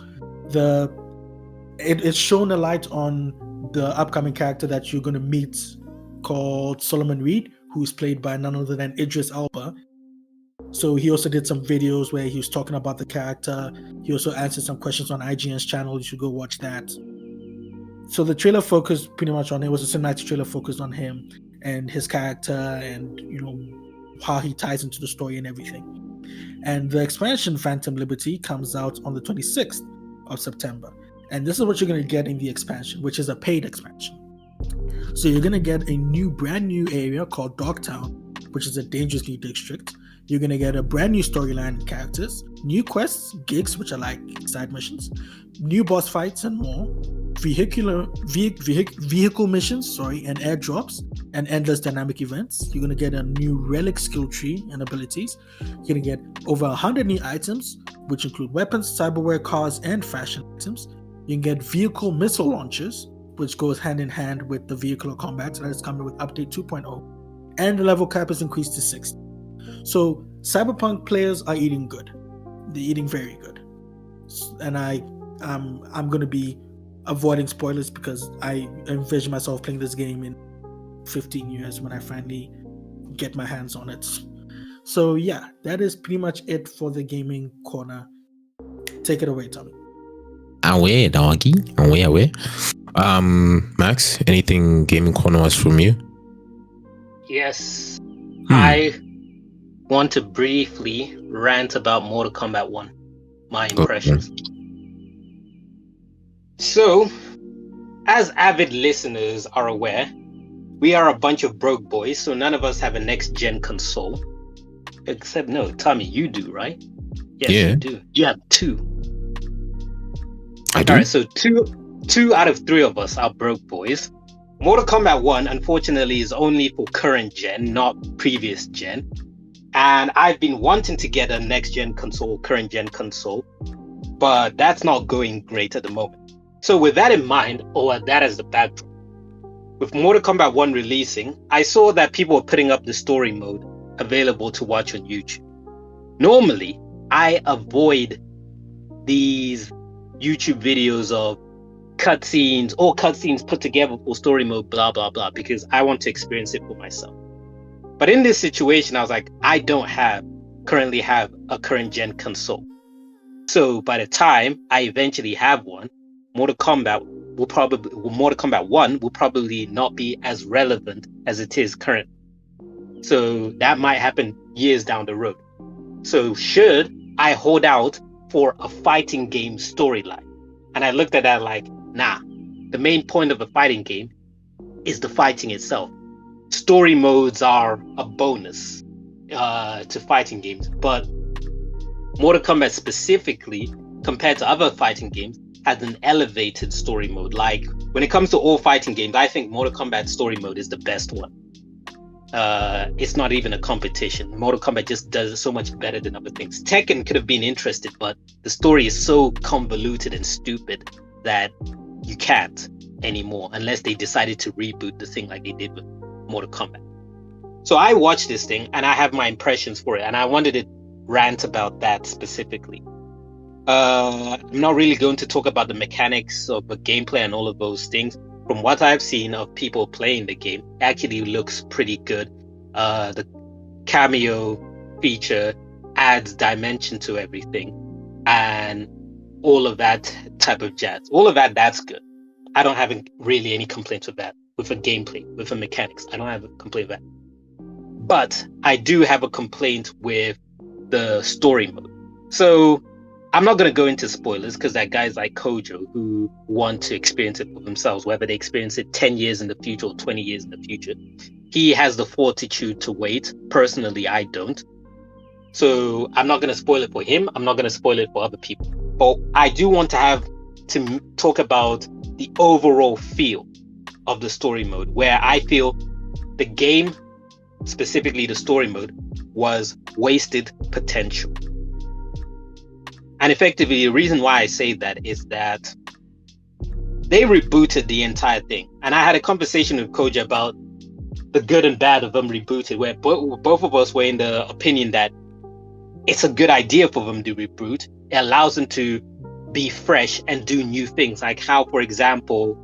It's shown a light on the upcoming character that you're going to meet called Solomon Reed, who's played by none other than Idris Elba. So he also did some videos where he was talking about the character. He also answered some questions on IGN's channel. You should go watch that. So the trailer focused pretty much on it. It was a cinematic trailer focused on him and his character and, how he ties into the story and everything. And the expansion Phantom Liberty comes out on the 26th of September. And this is what you're going to get in the expansion, which is a paid expansion. So you're going to get a brand new area called Dogtown, which is a dangerous new district. You're going to get a brand new storyline and characters, new quests, gigs, which are like side missions, new boss fights and more. vehicle missions, and airdrops, and endless dynamic events. You're gonna get a new relic skill tree and abilities. You're gonna get over 100 new items, which include weapons, cyberware, cars, and fashion items. You can get vehicle missile launchers, which goes hand in hand with the vehicular combat that is coming with update 2.0, and the level cap is increased to 60. So Cyberpunk players are eating good. They're eating very good, and I'm gonna be avoiding spoilers because I envision myself playing this game in 15 years when I finally get my hands on it. So yeah, that is pretty much it for the gaming corner. Take it away, Tommy. Away, doggy. Away. Max, anything gaming corner was from you? Yes. I want to briefly rant about Mortal Kombat 1. My impressions. Okay. So, as avid listeners are aware, we are a bunch of broke boys, so none of us have a next-gen console. Except, no, Tommy, you do, right? Yes, Yeah. you do. You have 2. I do. All right, so two out of 3 of us are broke boys. Mortal Kombat 1, unfortunately, is only for current gen, not previous gen. And I've been wanting to get a next-gen console, current-gen console, but that's not going great at the moment. So with that in mind, or that as the backdrop, with Mortal Kombat 1 releasing, I saw that people were putting up the story mode available to watch on YouTube. Normally, I avoid these YouTube videos of cutscenes or cutscenes put together for story mode, blah, blah, blah, because I want to experience it for myself. But in this situation, I was like, I don't currently have a current gen console. So by the time I eventually have one, Mortal Kombat 1 will probably not be as relevant as it is currently. So that might happen years down the road. So should I hold out for a fighting game storyline? And I looked at that like, nah, the main point of a fighting game is the fighting itself. Story modes are a bonus to fighting games, but Mortal Kombat specifically, compared to other fighting games, has an elevated story mode. Like, when it comes to all fighting games, I think Mortal Kombat story mode is the best one. It's not even a competition. Mortal Kombat just does it so much better than other things. Tekken could have been interesting, but the story is so convoluted and stupid that you can't anymore unless they decided to reboot the thing like they did with Mortal Kombat. So I watched this thing and I have my impressions for it, and I wanted to rant about that specifically. I'm not really going to talk about the mechanics of the gameplay and all of those things. From what I've seen of people playing the game, it actually looks pretty good. The cameo feature adds dimension to everything and all of that type of jazz. All of that, that's good. I don't have really any complaints with that, with the gameplay, with the mechanics. I don't have a complaint with that. But I do have a complaint with the story mode. So I'm not going to go into spoilers because there are guys like Kojo who want to experience it for themselves, whether they experience it 10 years in the future or 20 years in the future. He has the fortitude to wait. Personally, I don't. So I'm not going to spoil it for him. I'm not going to spoil it for other people. But I do want to talk about the overall feel of the story mode, where I feel the game, specifically the story mode, was wasted potential. And effectively, the reason why I say that is that they rebooted the entire thing. And I had a conversation with Koja about the good and bad of them rebooted, where both of us were in the opinion that it's a good idea for them to reboot. It allows them to be fresh and do new things. Like how, for example,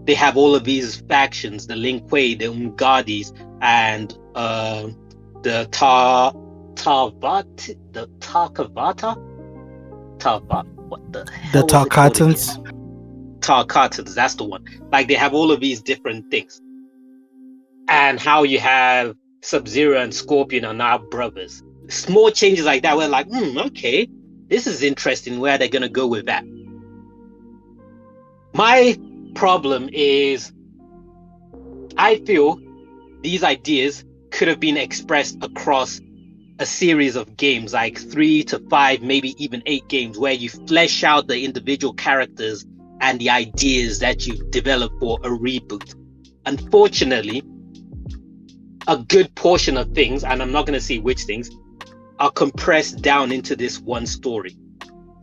they have all of these factions, the Lin Kuei, the Umgadis, and the what the hell? The Tarkatans. Tarkatans, that's the one. Like they have all of these different things. And how you have Sub-Zero and Scorpion are now brothers. Small changes like that, we're like, okay, this is interesting. Where they're gonna go with that? My problem is, I feel these ideas could have been expressed across a series of games, like 3 to 5, maybe even 8 games, where you flesh out the individual characters and the ideas that you develop for a reboot. Unfortunately, a good portion of things, and I'm not going to say which things, are compressed down into this one story.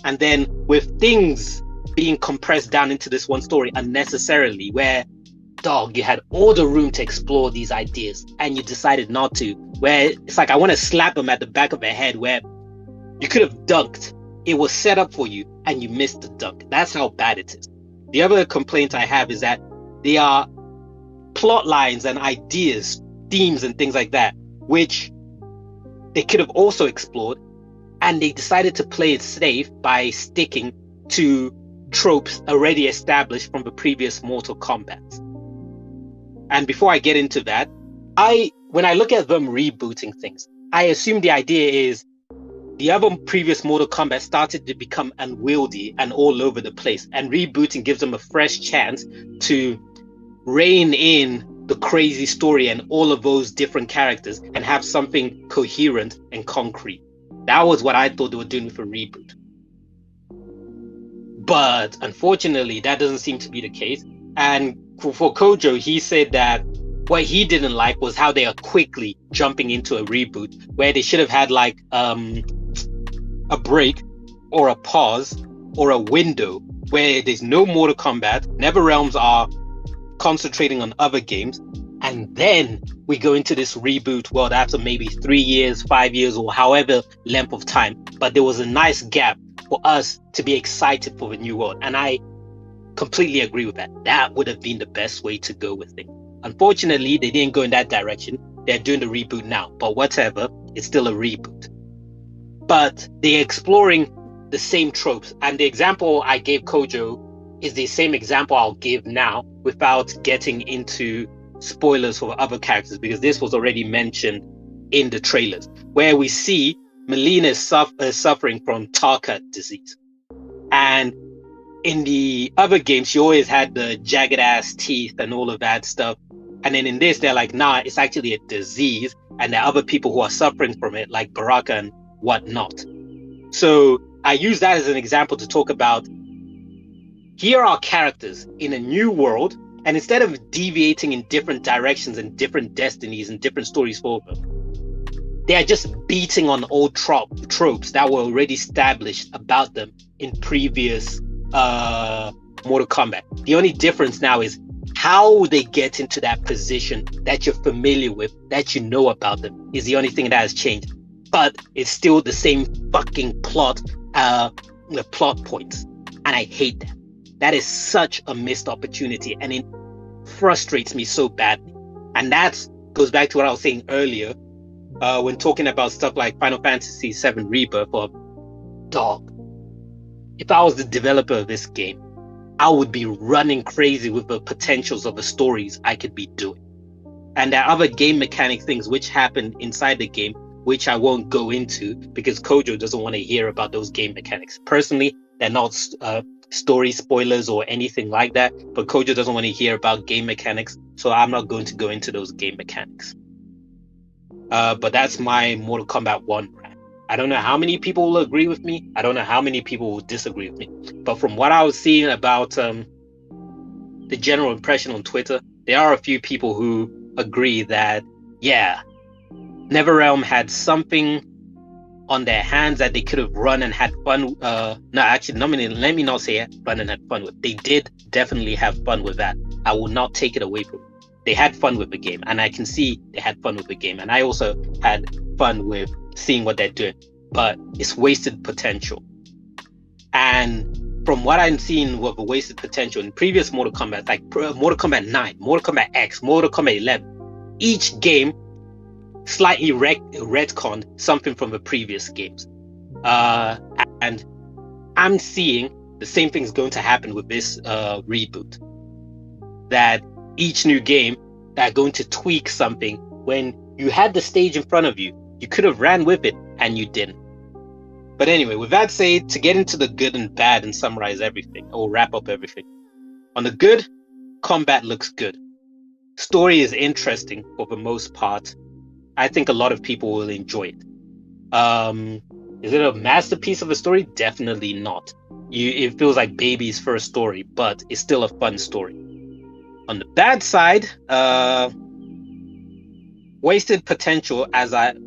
And then with things being compressed down into this one story unnecessarily, where you had all the room to explore these ideas and you decided not to, where it's like I want to slap them at the back of the head, where you could have dunked. It was set up for you and you missed the dunk. That's how bad it is. The other complaint I have is that there are plot lines and ideas, themes and things like that, which they could have also explored, and they decided to play it safe by sticking to tropes already established from the previous Mortal Kombat. And before I get into that, when I look at them rebooting things, I assume the idea is the other previous Mortal Kombat started to become unwieldy and all over the place, and rebooting gives them a fresh chance to rein in the crazy story and all of those different characters and have something coherent and concrete. That was what I thought they were doing with a reboot. But unfortunately, that doesn't seem to be the case. And for Kojo, he said that what he didn't like was how they are quickly jumping into a reboot, where they should have had like a break or a pause or a window where there's no Mortal Kombat, NetherRealms are concentrating on other games, and then we go into this reboot world after maybe 3 years, 5 years, or however length of time. But there was a nice gap for us to be excited for the new world, and I completely agree with that. That would have been the best way to go with it. Unfortunately, they didn't go in that direction. They're doing the reboot now, but whatever, it's still a reboot. But they're exploring the same tropes, and the example I gave Kojo is the same example I'll give now without getting into spoilers for other characters, because this was already mentioned in the trailers, where we see Melina is suffering from Tarka disease. And in the other games, she always had the jagged ass teeth and all of that stuff. And then in this, they're like, nah, it's actually a disease. And there are other people who are suffering from it, like Baraka and whatnot. So I use that as an example to talk about, here are characters in a new world, and instead of deviating in different directions and different destinies and different stories for them, they are just beating on old tropes that were already established about them in previous Mortal Kombat. The only difference now is how they get into that position that you're familiar with, that you know about them, is the only thing that has changed. But it's still the same fucking plot points. And I hate that. That is such a missed opportunity, and it frustrates me so badly. And that goes back to what I was saying earlier when talking about stuff like Final Fantasy VII Rebirth. If I was the developer of this game, I would be running crazy with the potentials of the stories I could be doing. And there are other game mechanic things which happen inside the game, which I won't go into because Kojo doesn't want to hear about those game mechanics. Personally, they're not story spoilers or anything like that, but Kojo doesn't want to hear about game mechanics, so I'm not going to go into those game mechanics. But that's my Mortal Kombat 1 rant. I don't know how many people will agree with me. I don't know how many people will disagree with me. But from what I was seeing about the general impression on Twitter, there are a few people who agree that, yeah, NetherRealm had something on their hands that they could have run and had fun. Let me not say run and had fun with. They did definitely have fun with that. I will not take it away from them. They had fun with the game, and I can see they had fun with the game. And I also had fun with seeing what they're doing, but it's wasted potential. And from what I'm seeing with the wasted potential in previous Mortal Kombat, like Mortal Kombat 9, Mortal Kombat X, Mortal Kombat 11, each game slightly retconned something from the previous games. And I'm seeing the same thing's going to happen with this reboot. That each new game, they're going to tweak something when you had the stage in front of you. You could have ran with it and you didn't. But anyway, with that said, to get into the good and bad and summarize everything, or wrap up everything. On the good, combat looks good. Story is interesting for the most part. I think a lot of people will enjoy it. Is it a masterpiece of a story? Definitely not. It feels like baby's first story, but it's still a fun story. On the bad side, wasted potential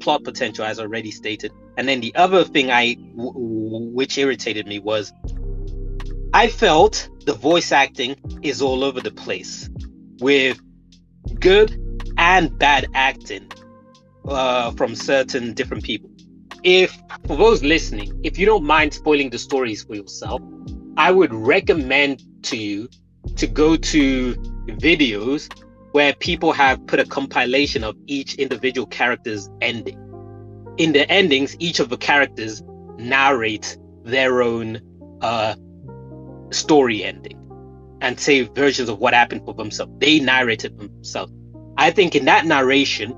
plot potential, as already stated. And then the other thing which irritated me was I felt the voice acting is all over the place with good and bad acting from certain different people. For those listening, if you don't mind spoiling the stories for yourself, I would recommend to you to go to videos where people have put a compilation of each individual character's ending. In the endings, each of the characters narrate their own story ending and say versions of what happened for themselves. They narrated themselves. I think in that narration,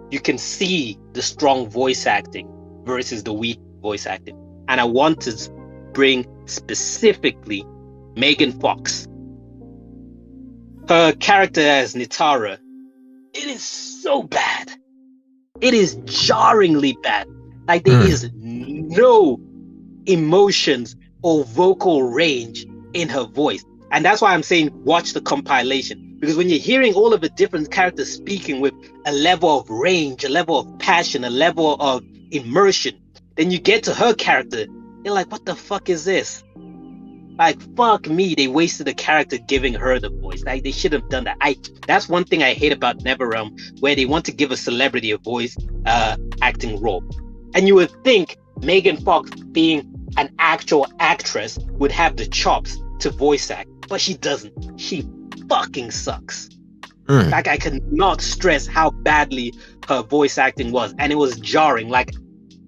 you can see the strong voice acting versus the weak voice acting. And I want to bring specifically Megan Fox. Her character as Nitara, it is so bad. It is jarringly bad. Like there is no emotions or vocal range in her voice. And that's why I'm saying watch the compilation. Because when you're hearing all of the different characters speaking with a level of range, a level of passion, a level of immersion, then you get to her character, you're like, what the fuck is this? Like, fuck me, they wasted a character giving her the voice. Like, they should have done that. That's one thing I hate about NetherRealm, where they want to give a celebrity a voice acting role. And you would think Megan Fox, being an actual actress, would have the chops to voice act, but she doesn't. She fucking sucks. Like, I cannot stress how badly her voice acting was, and it was jarring. Like,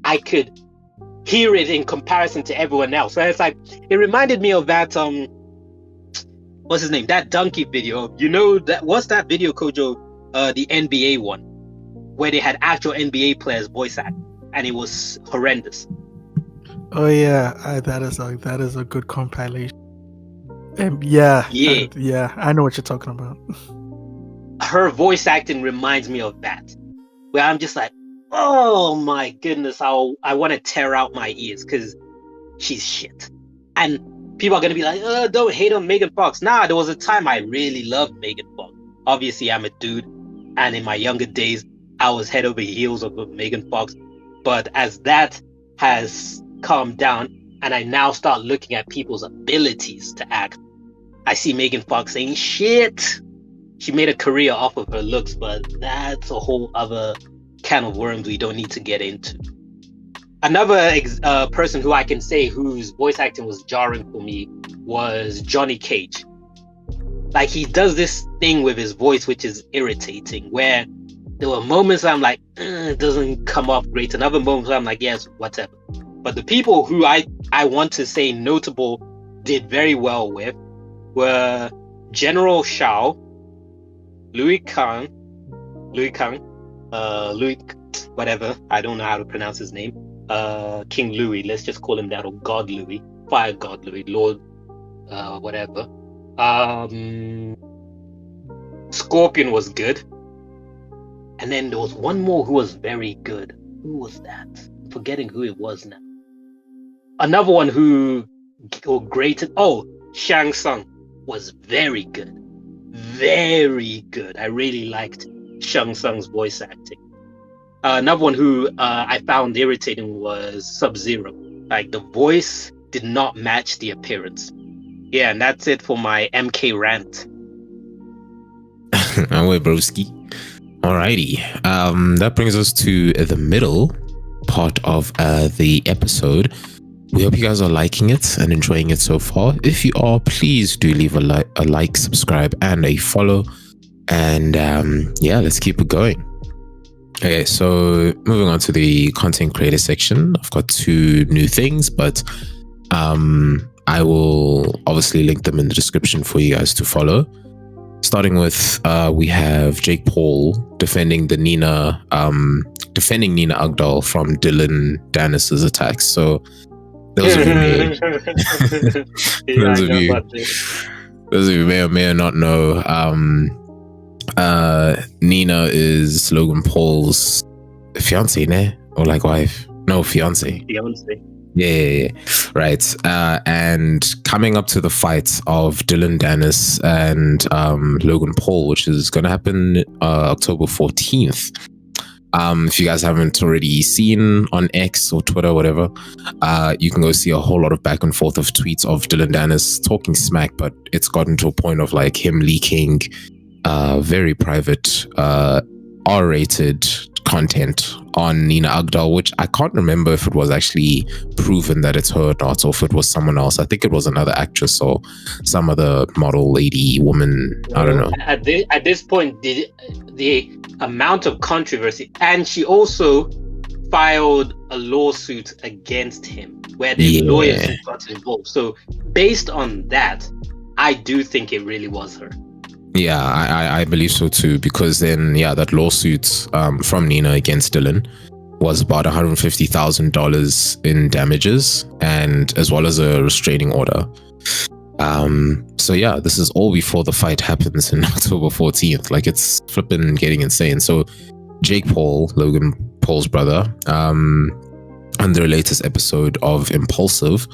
I could hear it in comparison to everyone else. So it's like, it reminded me of that what's his name, that donkey video, you know, that what's that video, Kojo, the NBA one where they had actual NBA players voice act, and it was horrendous. Oh yeah, that is a good compilation. Yeah, I know what you're talking about. Her voice acting reminds me of that, where I'm just like, oh my goodness, I want to tear out my ears because she's shit. And people are going to be like, don't hate on Megan Fox. Nah, there was a time I really loved Megan Fox. Obviously, I'm a dude, and in my younger days, I was head over heels of Megan Fox. But as that has calmed down, and I now start looking at people's abilities to act, I see Megan Fox saying, shit, she made a career off of her looks, but that's a whole other can of worms we don't need to get into. Another person who I can say whose voice acting was jarring for me was Johnny Cage. Like, he does this thing with his voice which is irritating, where there were moments where I'm like, it doesn't come off great, and other moments where I'm like, yes, whatever. But the people who I want to say notable did very well with were General Shao, Louis Kang, whatever, I don't know how to pronounce his name, King Louis, let's just call him that, or God Louis, Fire God Louis, Lord, whatever. Scorpion was good. And then there was one more who was very good. Who was that? I'm forgetting who it was now. Another one who grated. Oh, Shang Tsung was very good. Very good. I really liked Shang Tsung's voice acting. Another one who I found irritating was Sub-Zero. Like, the voice did not match the appearance. Yeah, and that's it for my MK rant. Away, broski. Alrighty. That brings us to the middle part of the episode. We hope you guys are liking it and enjoying it so far. If you are, please do leave a like, subscribe, and a follow. And yeah, let's keep it going. Okay, so moving on to the content creator section. I've got 2 new things, but I will obviously link them in the description for you guys to follow. Starting with, we have Jake Paul defending Nina Agdal from Dylan Dennis's attacks. So those of you may or may not know, Nina is Logan Paul's fiance, or like wife. No, fiance. Fiance. Yeah. Right. And coming up to the fight of Dylan Dennis and Logan Paul, which is going to happen October 14th. If you guys haven't already seen on X or Twitter, whatever, you can go see a whole lot of back and forth of tweets of Dylan Dennis talking smack, but it's gotten to a point of like him leaking very private R-rated content on Nina Agdal, which I can't remember if it was actually proven that it's her or not, or if it was someone else. I think it was another actress or some other model lady, woman. I don't know. At this point, the amount of controversy, and she also filed a lawsuit against him where the lawyers got involved. So based on that, I do think it really was her. Yeah, I believe so too, because then that lawsuit from Nina against Dylan was about $150,000 in damages, and as well as a restraining order. So this is all before the fight happens in October 14th. Like, it's flipping getting insane. So Jake Paul, Logan Paul's brother, on the latest episode of Impulsive,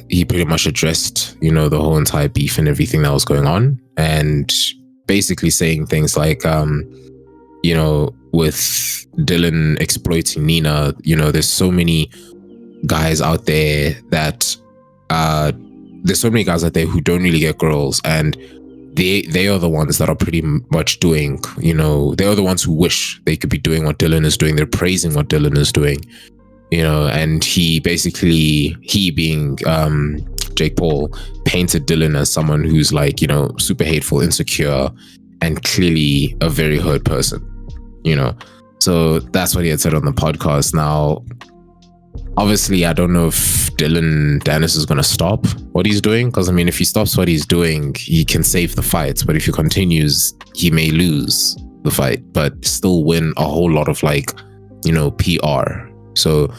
he pretty much addressed, the whole entire beef and everything that was going on, and basically saying things like, with Dylan exploiting Nina, there's so many guys out there that who don't really get girls, and they are the ones that are pretty much doing, they are the ones who wish they could be doing what Dylan is doing. They're praising what Dylan is doing. And he being Jake Paul, painted Dylan as someone who's like, super hateful, insecure, and clearly a very hurt person, So that's what he had said on the podcast. Now, obviously, I don't know if Dylan Dennis is going to stop what he's doing, because, if he stops what he's doing, he can save the fight. But if he continues, he may lose the fight, but still win a whole lot of PR. So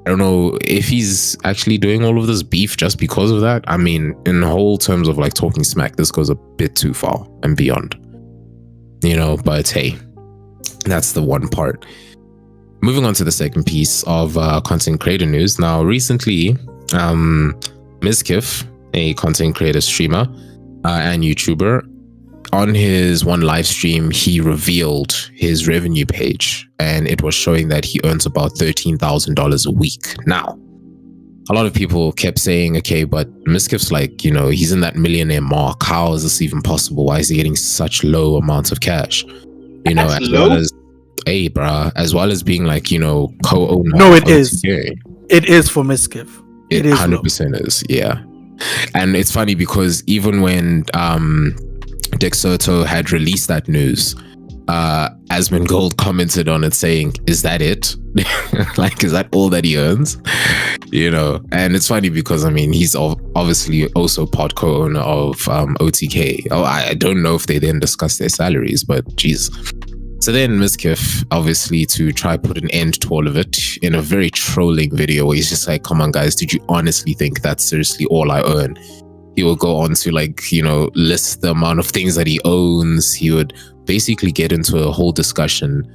I don't know if he's actually doing all of this beef just because of that. In the whole terms of talking smack, this goes a bit too far and beyond, but hey, that's the one part. Moving on to the second piece of content creator news. Now, recently, Mizkif, a content creator, streamer, and YouTuber, on his one live stream, he revealed his revenue page, and it was showing that he earns about $13,000 a week. Now, a lot of people kept saying, okay, but Mizkif's he's in that millionaire mark. How is this even possible? Why is he getting such low amounts of cash? That's as low? well as, hey, bruh, as well as being co-owner. No, it is. It is for Mizkif. It is 100% is, yeah. And it's funny because even when Dick Soto had released that news, Asmund Gold commented on it saying, is that it? Is that all that he earns? And it's funny because he's obviously also pod co-owner of OTK. I don't know if they then discussed their salaries, but geez. So then Mizkif, obviously, to try put an end to all of it, in a very trolling video where he's just like, come on guys, did you honestly think that's seriously all I earn? He will go on to list the amount of things that he owns. He would basically get into a whole discussion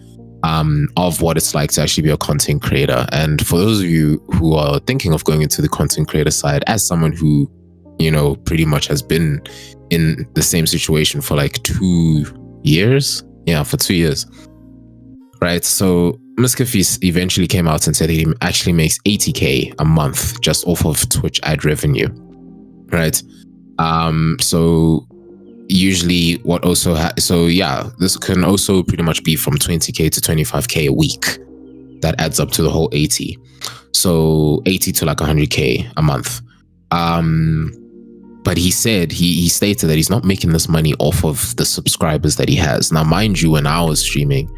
of what it's like to actually be a content creator. And for those of you who are thinking of going into the content creator side, as someone who, pretty much has been in the same situation for 2 years. Yeah, for 2 years. Right. So Mizkif eventually came out and said he actually makes $80K a month just off of Twitch ad revenue. Right. So usually what also this can also pretty much be from 20K to 25K a week. That adds up to the whole 80. So 80 to 100K a month. But he said, he stated that he's not making this money off of the subscribers that he has. Now, mind you, when I was streaming,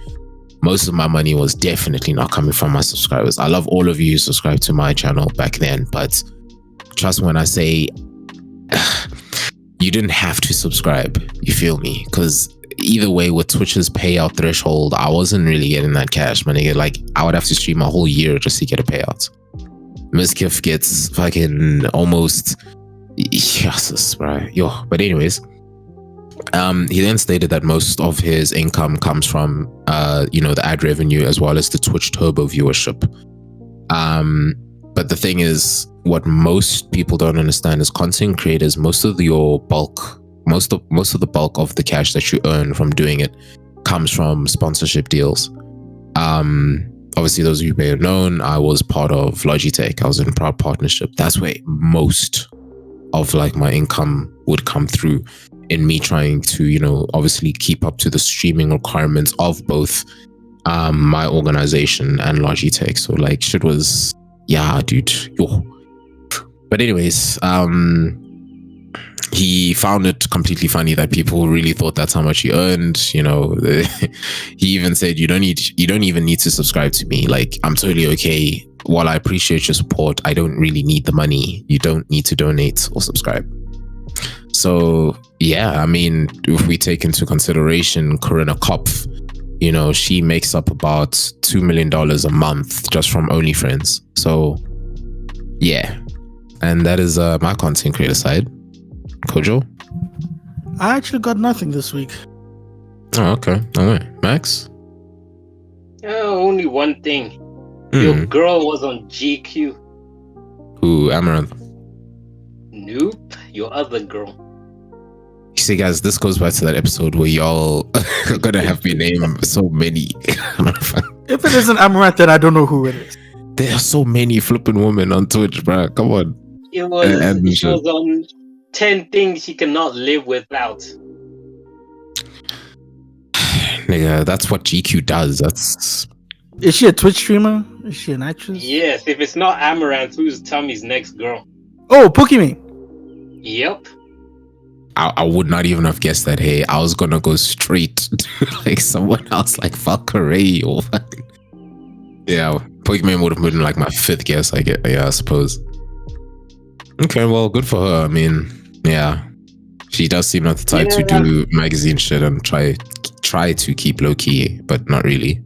most of my money was definitely not coming from my subscribers. I love all of you who subscribed to my channel back then, but trust when I say you didn't have to subscribe, you feel me? Because either way, with Twitch's payout threshold, I wasn't really getting that cash, man. I would have to stream a whole year just to get a payout. Mizkif gets fucking almost... Yes, right. But anyways, he then stated that most of his income comes from, the ad revenue as well as the Twitch Turbo viewership. But the thing is, what most people don't understand is content creators, most of the bulk of the cash that you earn from doing it comes from sponsorship deals. Obviously, those of you may have known, I was part of Logitech. I was in a proud partnership. That's where most of like my income would come through, in me trying to, you know, obviously keep up to the streaming requirements of both my organization and Logitech. So like shit was, yeah, dude. Yo. But anyways, he found it completely funny that people really thought that's how much he earned. You know, he even said, you don't even need to subscribe to me. Like, I'm totally okay. While I appreciate your support, I don't really need the money. You don't need to donate or subscribe. So yeah, I mean, if we take into consideration Corinna Kopf, you know, she makes up about $2 million a month just from OnlyFriends. So yeah, and that is my content creator side. Kojo? I actually got nothing this week. Oh, okay. All right. Max? Only one thing. Your girl was on GQ. Who? Amaranth? Nope. Your other girl. You see, guys, this goes back to that episode where y'all are gonna have me name so many. If it isn't Amaranth, then I don't know who it is. There are so many flipping women on Twitch, bro. Come on. It was, she was on 10 things she cannot live without. Nigga, that's what GQ does. Is she a Twitch streamer? Is she an actress? Yes, if it's not Amaranth, who's Tommy's next girl? Oh, Pokimane. Yep. I would not even have guessed that. Hey, I was gonna go straight to like someone else, like Valkyrie or yeah, Pokemon would have been like my fifth guess. I suppose. Okay, well, good for her. I mean, yeah, she does seem not the type to do magazine shit and try to keep low key, but not really.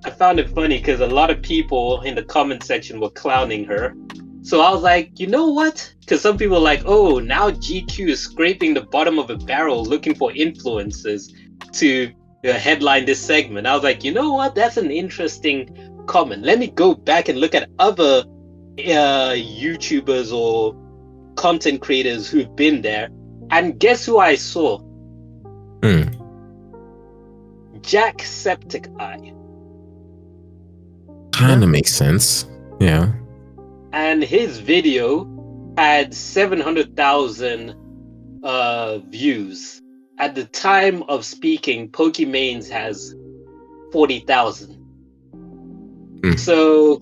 I found it funny because a lot of people in the comment section were clowning her. So I was like, you know what? Because some people are like, oh, now GQ is scraping the bottom of a barrel looking for influencers to headline this segment. I was like, you know what? That's an interesting comment. Let me go back and look at other YouTubers or content creators who've been there. And guess who I saw? Jacksepticeye. Kind of makes sense. Yeah. And his video had 700,000 views. At the time of speaking, Pokimane's has 40,000. So,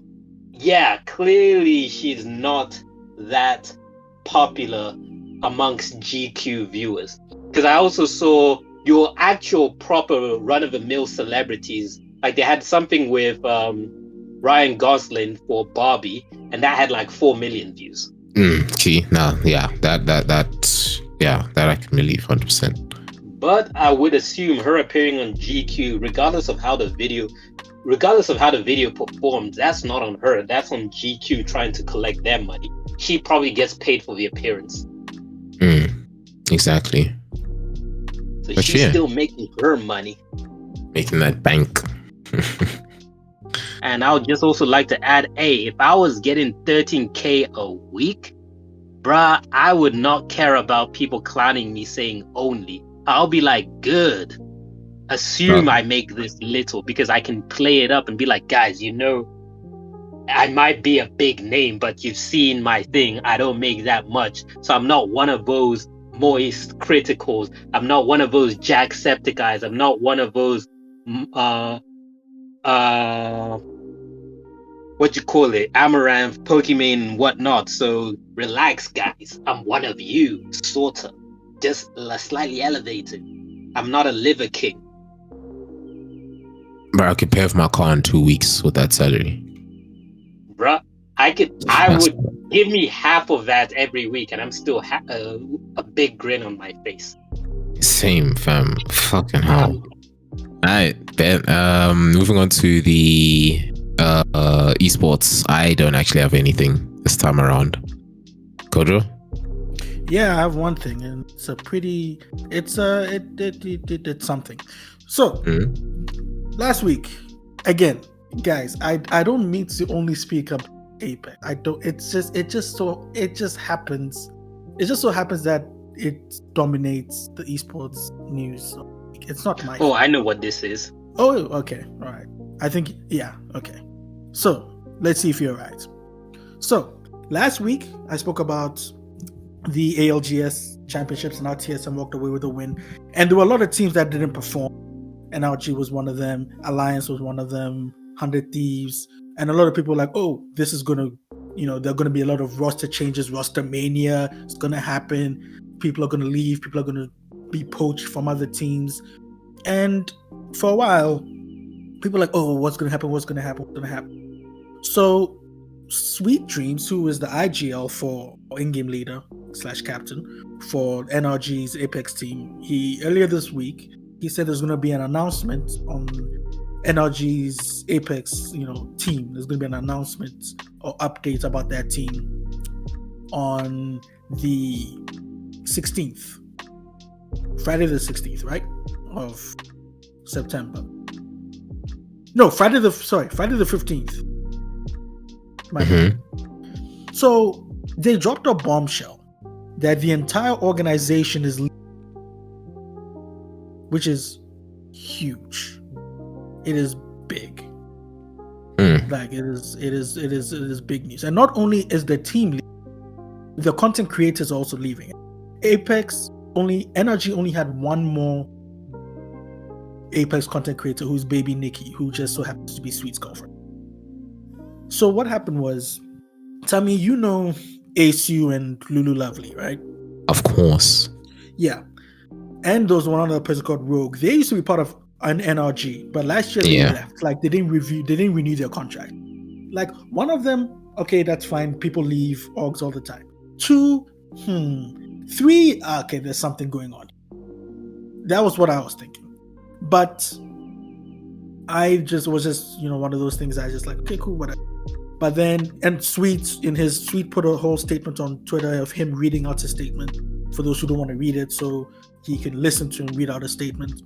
yeah, clearly she's not that popular amongst GQ viewers. Because I also saw your actual proper run-of-the-mill celebrities. Like they had something with Ryan Gosling for Barbie, and that had like 4 million views. See, now, yeah, that I can believe 100%. But I would assume her appearing on GQ, regardless of how the video performed, that's not on her. That's on GQ trying to collect their money. She probably gets paid for the appearance. Exactly. So but she's still making her money. Making that bank. And I would just also like to add, hey, if I was getting 13K a week, bruh, I would not care about people clowning me saying only. I'll be like, good. Assume I make this little because I can play it up and be like, guys, you know, I might be a big name, but you've seen my thing. I don't make that much. So I'm not one of those moist criticals. I'm not one of those Jacksepticeye's. I'm not one of those what you call it, Amaranth, Pokimane, and whatnot. So relax, guys. I'm one of you, sorta, just slightly elevated. I'm not a liver king. But I could pay off my car in 2 weeks with that salary. Bruh, I would give me half of that every week, and I'm still a big grin on my face. Same, fam. Fucking hell. Alright, Ben. Moving on to the esports. I don't actually have anything this time around. Kojo? Yeah, I have one thing, and it's something. So last week, again, guys, I don't mean to only speak about Apex. I don't. It just happens. It just so happens that it dominates the esports news. It's not my. Oh, I know what this is. Oh, okay, all right. I think okay. So let's see if you're right. So last week I spoke about the ALGS championships and our TSM walked away with a win, and there were a lot of teams that didn't perform. NRG was one of them. Alliance was one of them. 100 Thieves, and a lot of people were like, oh, this is gonna, there are gonna be a lot of roster changes, roster mania. It's gonna happen. People are gonna leave. People are gonna be poached from other teams, and for a while, people were like, oh, what's gonna happen? What's gonna happen? What's gonna happen? So, Sweet Dreams, who is the IGL for in-game leader / captain for NRG's Apex team, earlier this week he said there's gonna be an announcement on NRG's Apex, team. There's going to be an announcement or update about that team on the 16th, Friday the 16th, right, of September. No, Friday the 15th. So they dropped a bombshell that the entire organization is, which is huge. It is big. Like it is big news. And not only is the team leaving, the content creators are also leaving. NRG only had one more Apex content creator, who's Baby Nikki, who just so happens to be Sweet's girlfriend. So what happened was, Tammy, ASU and Lulu Lovely, right? Of course. Yeah. And there was one other person called Rogue. They used to be part of an NRG, but last year they left. Like they didn't renew their contract. Like one of them, okay, that's fine. People leave orgs all the time. 2, 3, okay, there's something going on. That was what I was thinking. But I just was one of those things I just like, okay, cool, whatever. But then, and Sweet put a whole statement on Twitter of him reading out his statement for those who don't want to read it, so he can listen to and read out a statement.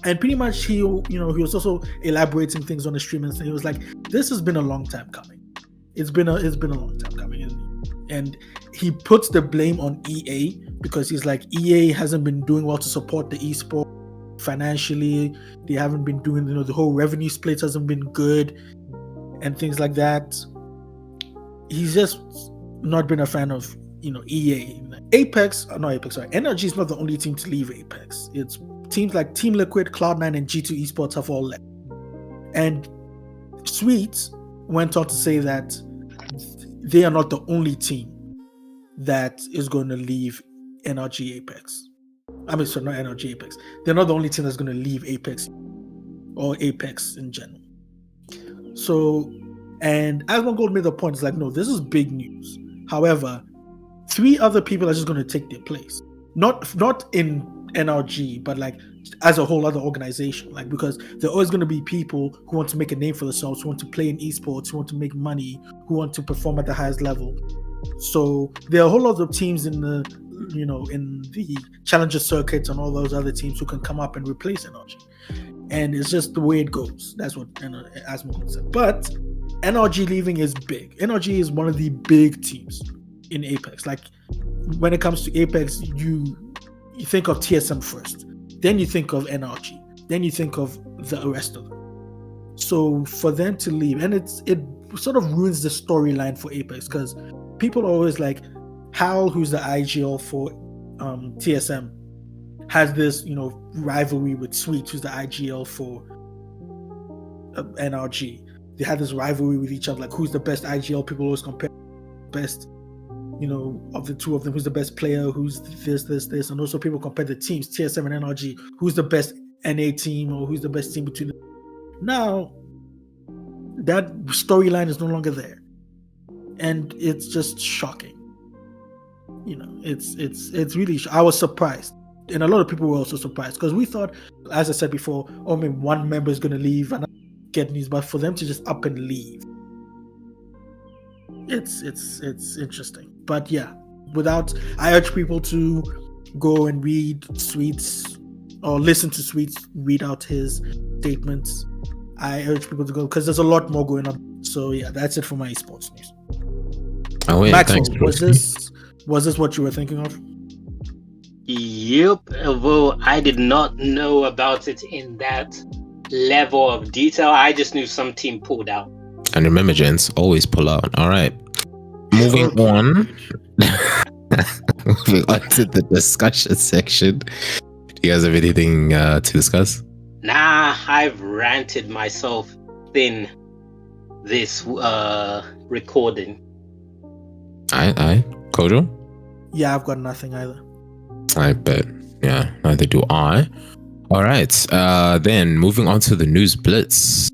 And pretty much he was also elaborating things on the stream, and he was like, this has been a long time coming. It's been a long time coming. And he puts the blame on EA because he's like, EA hasn't been doing well to support the esport financially. They haven't been doing, the whole revenue split hasn't been good and things like that. He's just not been a fan of, EA. NRG is not the only team to leave Apex. It's teams like Team Liquid, Cloud9, and G2 Esports have all left. And Sweet went on to say that they are not the only team that is going to leave NRG Apex. Not NRG Apex. They're not the only team that's going to leave Apex or Apex in general. So, and Asmon Gold made the point, it's like, no, this is big news. However, 3 other people are just going to take their place. Not in NRG, but like as a whole other organization. Like, because there are always going to be people who want to make a name for themselves, who want to play in esports, who want to make money, who want to perform at the highest level. So there are a whole lot of teams in the challenger circuits and all those other teams who can come up and replace NRG. And it's just the way it goes. That's what Asmon said. But NRG leaving is big. NRG is one of the big teams in Apex. Like, when it comes to Apex, you think of TSM first, then you think of NRG, then you think of the rest of them. So for them to leave, and it sort of ruins the storyline for Apex, because people are always like, Hal, who's the IGL for TSM, has this rivalry with Sweet, who's the IGL for NRG. They had this rivalry with each other, like who's the best IGL. People always compare best, of the two of them, who's the best player, who's this, and also people compare the teams, TSM and NRG, who's the best NA team or who's the best team between them. Now, that storyline is no longer there, and it's just shocking. It's really. I was surprised, and a lot of people were also surprised, because we thought, as I said before, maybe one member is going to leave and get news, but for them to just up and leave, it's interesting. But yeah, I urge people to go and read Sweet's or listen to Sweet's read out his statements. I urge people to go because there's a lot more going on. So yeah, that's it for my esports news. Oh wait, Maxwell, thanks. was this what you were thinking of? Yep, although I did not know about it in that level of detail. I just knew some team pulled out. And remember, gents, always pull out. All right. Moving on. Moving on to the discussion section. Do you guys have anything to discuss? Nah, I've ranted myself thin this recording. I Kojo? Yeah, I've got nothing either. I bet. Yeah, neither do I. All right. Then moving on to the news blitz.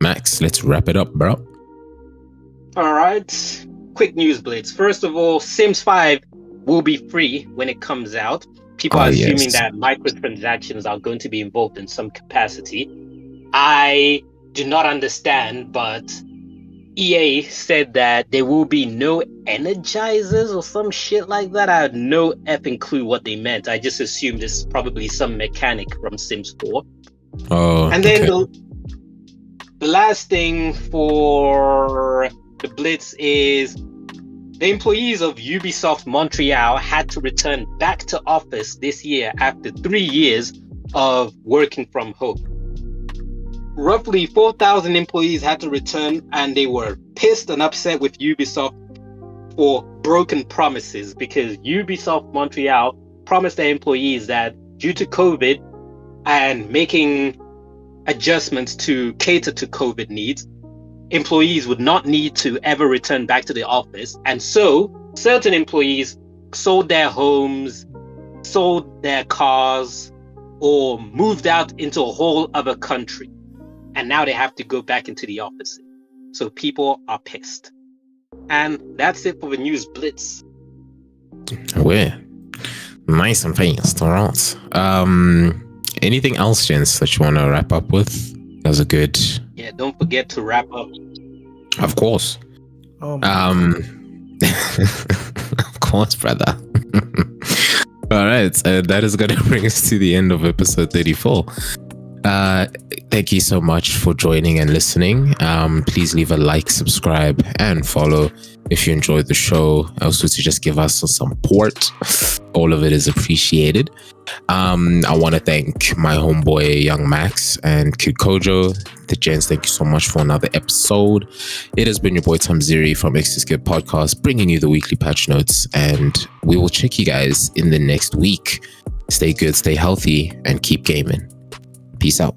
Max, let's wrap it up, bro. All right. Quick news blitz. First of all, Sims 5 will be free when it comes out. People are assuming that microtransactions are going to be involved in some capacity. I do not understand, but EA said that there will be no energizers or some shit like that. I had no effing clue what they meant. I just assumed it's probably some mechanic from Sims 4. Oh, and then the last thing for the Blitz is the employees of Ubisoft Montreal had to return back to office this year after 3 years of working from home. Roughly 4,000 employees had to return, and they were pissed and upset with Ubisoft for broken promises, because Ubisoft Montreal promised their employees that due to COVID and making adjustments to cater to COVID needs, employees would not need to ever return back to the office. And so certain employees sold their homes, sold their cars, or moved out into a whole other country. And now they have to go back into the office. So people are pissed. And that's it for the news blitz. Well, nice and fast. All right. Anything else, gents, that you want to wrap up with? That was a good. Yeah, don't forget to wrap up. Of course. Oh Of course, brother. All right, that is going to bring us to the end of episode 34. Thank you so much for joining and listening. Please leave a like, subscribe, and follow if you enjoyed the show. Also, to just give us some support. All of it is appreciated. I want to thank my homeboy Young Max and Kid Kojo. The gents, thank you so much for another episode. It has been your boy Thamziri from X's Good Podcast, bringing you the weekly patch notes, and we will check you guys in the next week. Stay good, stay healthy, and keep gaming. Peace out.